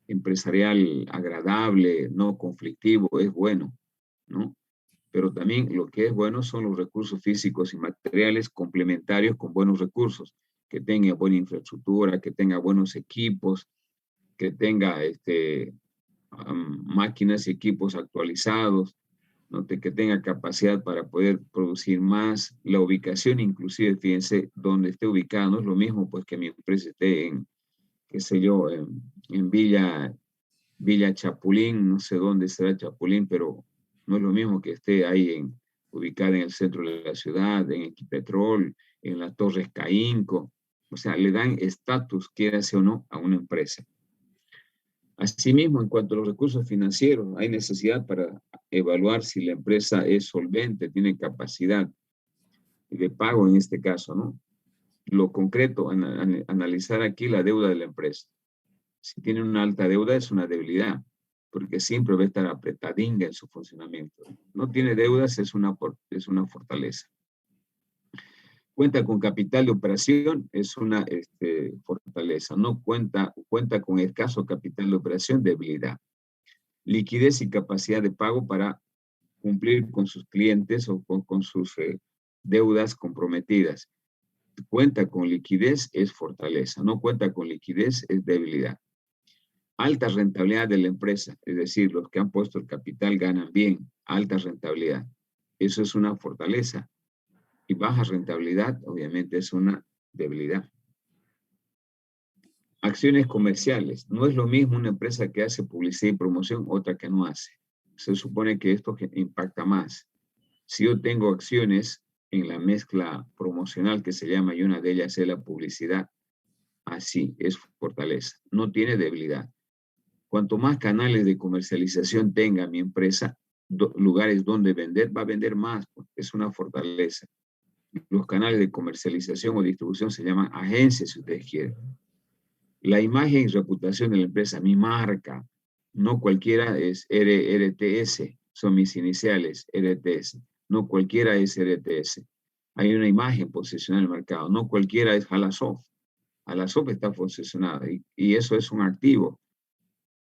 empresarial agradable, no conflictivo, es bueno, ¿no? Pero también lo que es bueno son los recursos físicos y materiales complementarios con buenos recursos, que tenga buena infraestructura, que tenga buenos equipos, que tenga máquinas y equipos actualizados, ¿no? Que tenga capacidad para poder producir más. La ubicación, inclusive, fíjense, donde esté ubicado, no es lo mismo pues que mi empresa esté en, qué sé yo, en Villa Chapulín, no sé dónde será Chapulín, pero no es lo mismo que esté ahí ubicada en el centro de la ciudad, en Equipetrol, en las Torres Caínco. O sea, le dan estatus, quiera o no, a una empresa. Asimismo, en cuanto a los recursos financieros, hay necesidad para evaluar si la empresa es solvente, tiene capacidad de pago en este caso, ¿no? Lo concreto, analizar aquí la deuda de la empresa. Si tiene una alta deuda es una debilidad, porque siempre va a estar apretadinga en su funcionamiento. No tiene deudas es una fortaleza. Cuenta con capital de operación, es una fortaleza. No cuenta con escaso capital de operación, debilidad. Liquidez y capacidad de pago para cumplir con sus clientes o con sus deudas comprometidas. Cuenta con liquidez, es fortaleza. No cuenta con liquidez, es debilidad. Alta rentabilidad de la empresa, es decir, los que han puesto el capital ganan bien, alta rentabilidad. Eso es una fortaleza. Y baja rentabilidad, obviamente, es una debilidad. Acciones comerciales. No es lo mismo una empresa que hace publicidad y promoción, otra que no hace. Se supone que esto impacta más. Si yo tengo acciones en la mezcla promocional que se llama, y una de ellas es la publicidad, así es fortaleza. No tiene debilidad. Cuanto más canales de comercialización tenga mi empresa, lugares donde vender, va a vender más. Es una fortaleza. Los canales de comercialización o distribución se llaman agencias, si ustedes quieren. La imagen y reputación de la empresa, mi marca, no cualquiera es RTS, son mis iniciales, RTS. No cualquiera es RTS. Hay una imagen posicionada en el mercado. No cualquiera es Halasoft. Halasoft está posicionada y eso es un activo.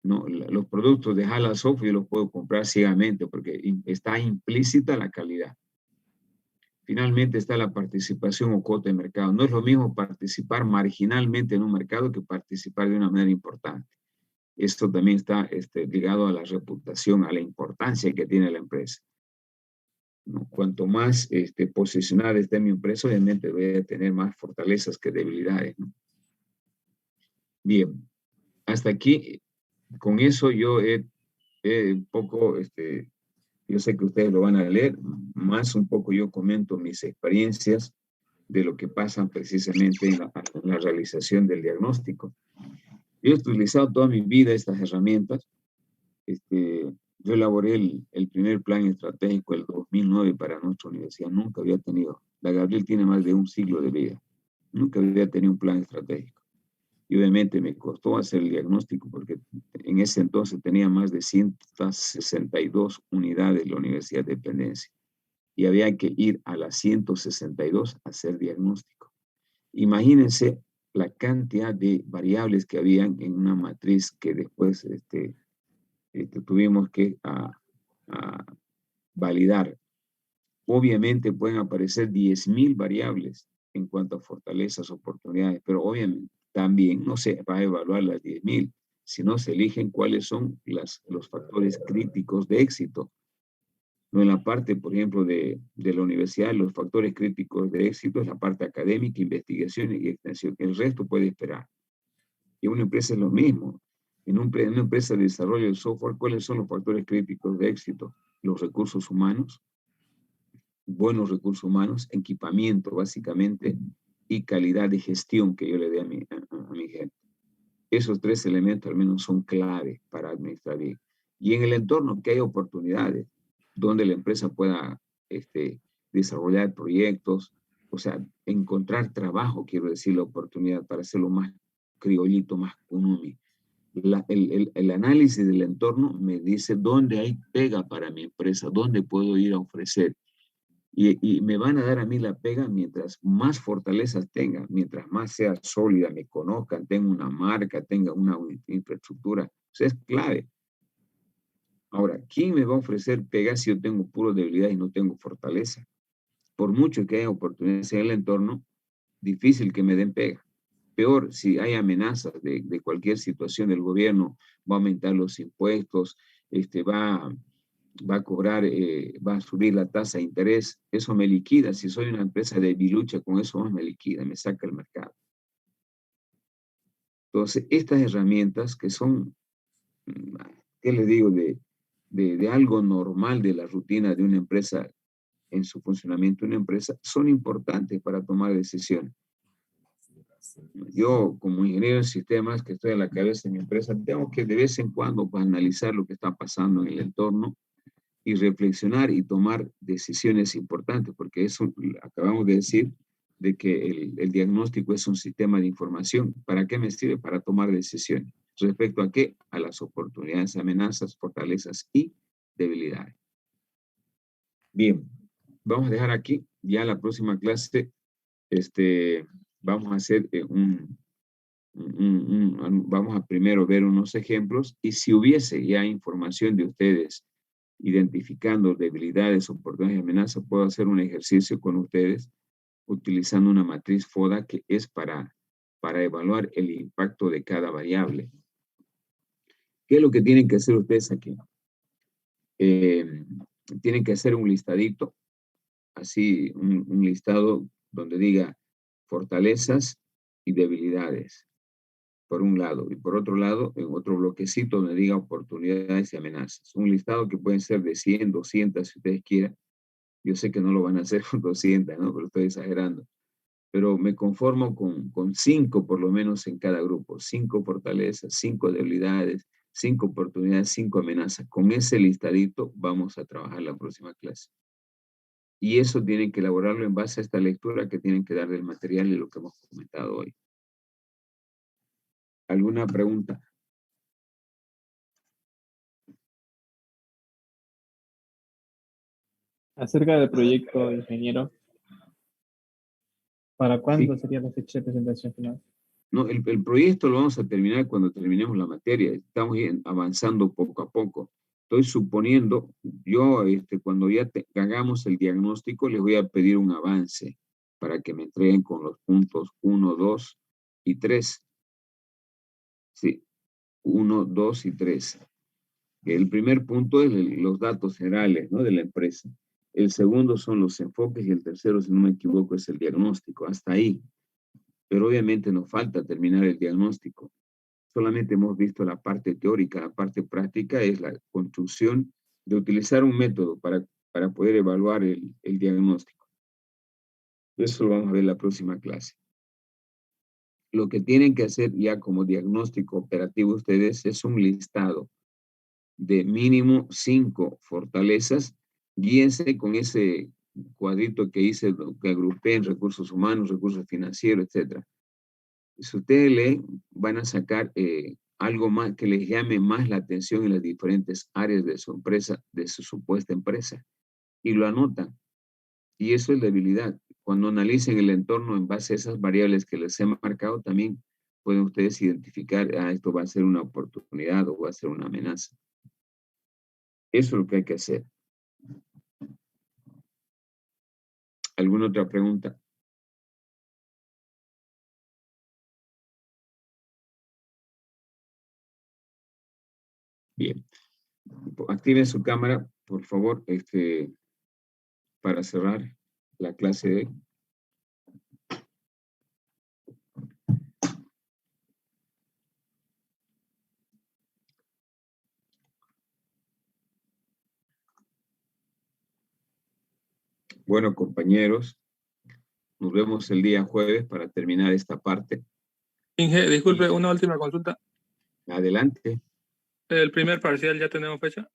No, los productos de Halasoft yo los puedo comprar ciegamente porque está implícita la calidad. Finalmente está la participación o cuota de mercado. No es lo mismo participar marginalmente en un mercado que participar de una manera importante. Esto también está ligado a la reputación, a la importancia que tiene la empresa. ¿No? Cuanto más posicionada esté mi empresa, obviamente voy a tener más fortalezas que debilidades, ¿no? Bien, hasta aquí, con eso yo un poco, yo sé que ustedes lo van a leer, más un poco yo comento mis experiencias de lo que pasa precisamente en la realización del diagnóstico. Yo he utilizado toda mi vida estas herramientas. Yo elaboré el primer plan estratégico el 2009 para nuestra universidad. Nunca había tenido, la Gabriel tiene más de un siglo de vida. Nunca había tenido un plan estratégico. Y obviamente me costó hacer el diagnóstico porque en ese entonces tenía más de 162 unidades la Universidad de Dependencia. Y había que ir a las 162 a hacer diagnóstico. Imagínense la cantidad de variables que habían en una matriz que después tuvimos que validar. Obviamente pueden aparecer 10.000 variables en cuanto a fortalezas, oportunidades, pero obviamente también no se va a evaluar las 10.000, sino se eligen cuáles son los factores críticos de éxito. No en la parte, por ejemplo, de la universidad, los factores críticos de éxito es la parte académica, investigación y extensión. El resto puede esperar. Y una empresa es lo mismo. En una empresa de desarrollo de software, ¿cuáles son los factores críticos de éxito? Los recursos humanos, buenos recursos humanos, equipamiento básicamente, y calidad de gestión que yo le dé a mi gente. Esos tres elementos al menos son clave para administrar bien. Y en el entorno que hay oportunidades donde la empresa pueda desarrollar proyectos, o sea, encontrar trabajo, quiero decir, la oportunidad para hacerlo más criollito, más kunumi. El análisis del entorno me dice dónde hay pega para mi empresa, dónde puedo ir a ofrecer. Y me van a dar a mí la pega mientras más fortalezas tenga, mientras más sea sólida, me conozcan, tenga una marca, tenga una infraestructura. O sea, es clave. Ahora, ¿quién me va a ofrecer pega si yo tengo puro debilidad y no tengo fortaleza? Por mucho que haya oportunidades en el entorno, difícil que me den pega. Peor, si hay amenazas de cualquier situación del gobierno, va a aumentar los impuestos, va a cobrar, va a subir la tasa de interés, eso me liquida. Si soy una empresa de bilucha, con eso más me liquida, me saca el mercado. Entonces, estas herramientas que son, ¿qué les digo? De algo normal de la rutina de una empresa en su funcionamiento, una empresa, son importantes para tomar decisiones. Yo, como ingeniero en sistemas, que estoy a la cabeza de mi empresa, tengo que de vez en cuando pues, analizar lo que está pasando en el entorno y reflexionar y tomar decisiones importantes, porque eso acabamos de decir de que el diagnóstico es un sistema de información. ¿Para qué me sirve? Para tomar decisiones. ¿Respecto a qué? A las oportunidades, amenazas, fortalezas y debilidades. Bien, vamos a dejar aquí. Ya la próxima clase vamos a hacer vamos a primero ver unos ejemplos y si hubiese ya información de ustedes identificando debilidades, oportunidades y amenazas, puedo hacer un ejercicio con ustedes utilizando una matriz FODA que es para evaluar el impacto de cada variable. ¿Qué es lo que tienen que hacer ustedes aquí? Tienen que hacer un listadito, así un listado donde diga fortalezas y debilidades, por un lado, y por otro lado, en otro bloquecito donde diga oportunidades y amenazas. Un listado que pueden ser de 100, 200, si ustedes quieran. Yo sé que no lo van a hacer con 200, ¿no? Pero estoy exagerando. Pero me conformo con 5 por lo menos en cada grupo. 5 fortalezas, 5 debilidades, 5 oportunidades, 5 amenazas. Con ese listadito vamos a trabajar la próxima clase. Y eso tienen que elaborarlo en base a esta lectura que tienen que dar del material y lo que hemos comentado hoy. ¿Alguna pregunta? Acerca del proyecto, ingeniero, ¿para cuándo Sí. sería la fecha de presentación final? No, el proyecto lo vamos a terminar cuando terminemos la materia. Estamos avanzando poco a poco. Estoy suponiendo, yo cuando ya hagamos el diagnóstico, les voy a pedir un avance para que me entreguen con los puntos 1, 2 y 3. Sí, 1, 2 y 3. El primer punto es los datos generales, ¿no?, de la empresa. El segundo son los enfoques y el tercero, si no me equivoco, es el diagnóstico. Hasta ahí. Pero obviamente nos falta terminar el diagnóstico. Solamente hemos visto la parte teórica, la parte práctica es la construcción de utilizar un método para poder evaluar el diagnóstico. Eso lo vamos a ver en la próxima clase. Lo que tienen que hacer ya como diagnóstico operativo ustedes es un listado de mínimo 5 fortalezas. Guíense con ese cuadrito que hice, que agrupé en recursos humanos, recursos financieros, etc. Si ustedes leen, van a sacar algo más que les llame más la atención en las diferentes áreas de su empresa, de su supuesta empresa, y lo anotan. Y eso es debilidad. Cuando analicen el entorno en base a esas variables que les he marcado, también pueden ustedes identificar, esto va a ser una oportunidad o va a ser una amenaza. Eso es lo que hay que hacer. ¿Alguna otra pregunta? Bien. Activen su cámara, por favor, para cerrar la clase de hoy. Bueno, compañeros, nos vemos el día jueves para terminar esta parte. Inge, disculpe, una última consulta. Adelante. ¿El primer parcial ya tenemos fecha?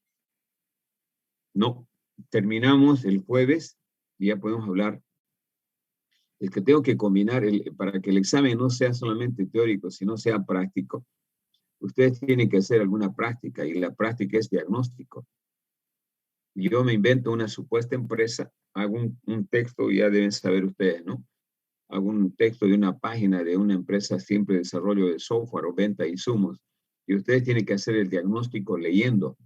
No, terminamos el jueves y ya podemos hablar. Es que tengo que combinar, para que el examen no sea solamente teórico, sino sea práctico. Ustedes tienen que hacer alguna práctica y la práctica es diagnóstico. Yo me invento una supuesta empresa, hago un texto, ya deben saber ustedes, ¿no? Hago un texto de una página de una empresa siempre de desarrollo de software o venta de insumos. Y ustedes tienen que hacer el diagnóstico leyendo.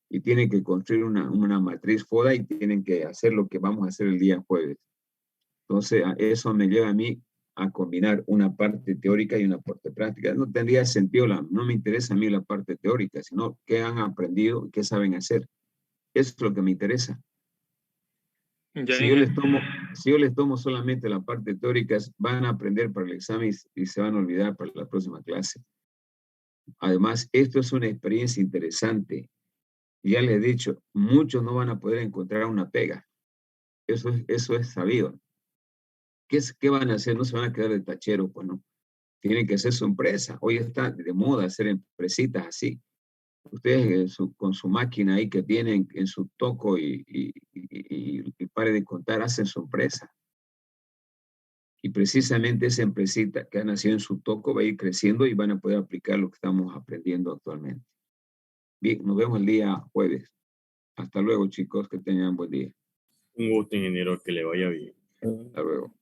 Y tienen que construir una matriz FODA y tienen que hacer lo que vamos a hacer el día jueves. Entonces, eso me lleva a mí a combinar una parte teórica y una parte práctica. No tendría sentido, no me interesa a mí la parte teórica, sino qué han aprendido y qué saben hacer. Eso es lo que me interesa. Ya, Si yo les tomo solamente la parte teórica, van a aprender para el examen y se van a olvidar para la próxima clase. Además, esto es una experiencia interesante. Ya les he dicho, muchos no van a poder encontrar una pega. Eso es sabido. ¿Qué van a hacer? No se van a quedar de tachero, pues no. Tienen que hacer su empresa. Hoy está de moda hacer empresitas así. Ustedes con su máquina ahí que tienen en su toco y pare de contar, hacen su empresa. Y precisamente esa empresita que ha nacido en su toco va a ir creciendo y van a poder aplicar lo que estamos aprendiendo actualmente. Bien, nos vemos el día jueves. Hasta luego, chicos, que tengan buen día. Un gusto, ingeniero, que le vaya bien. Hasta luego.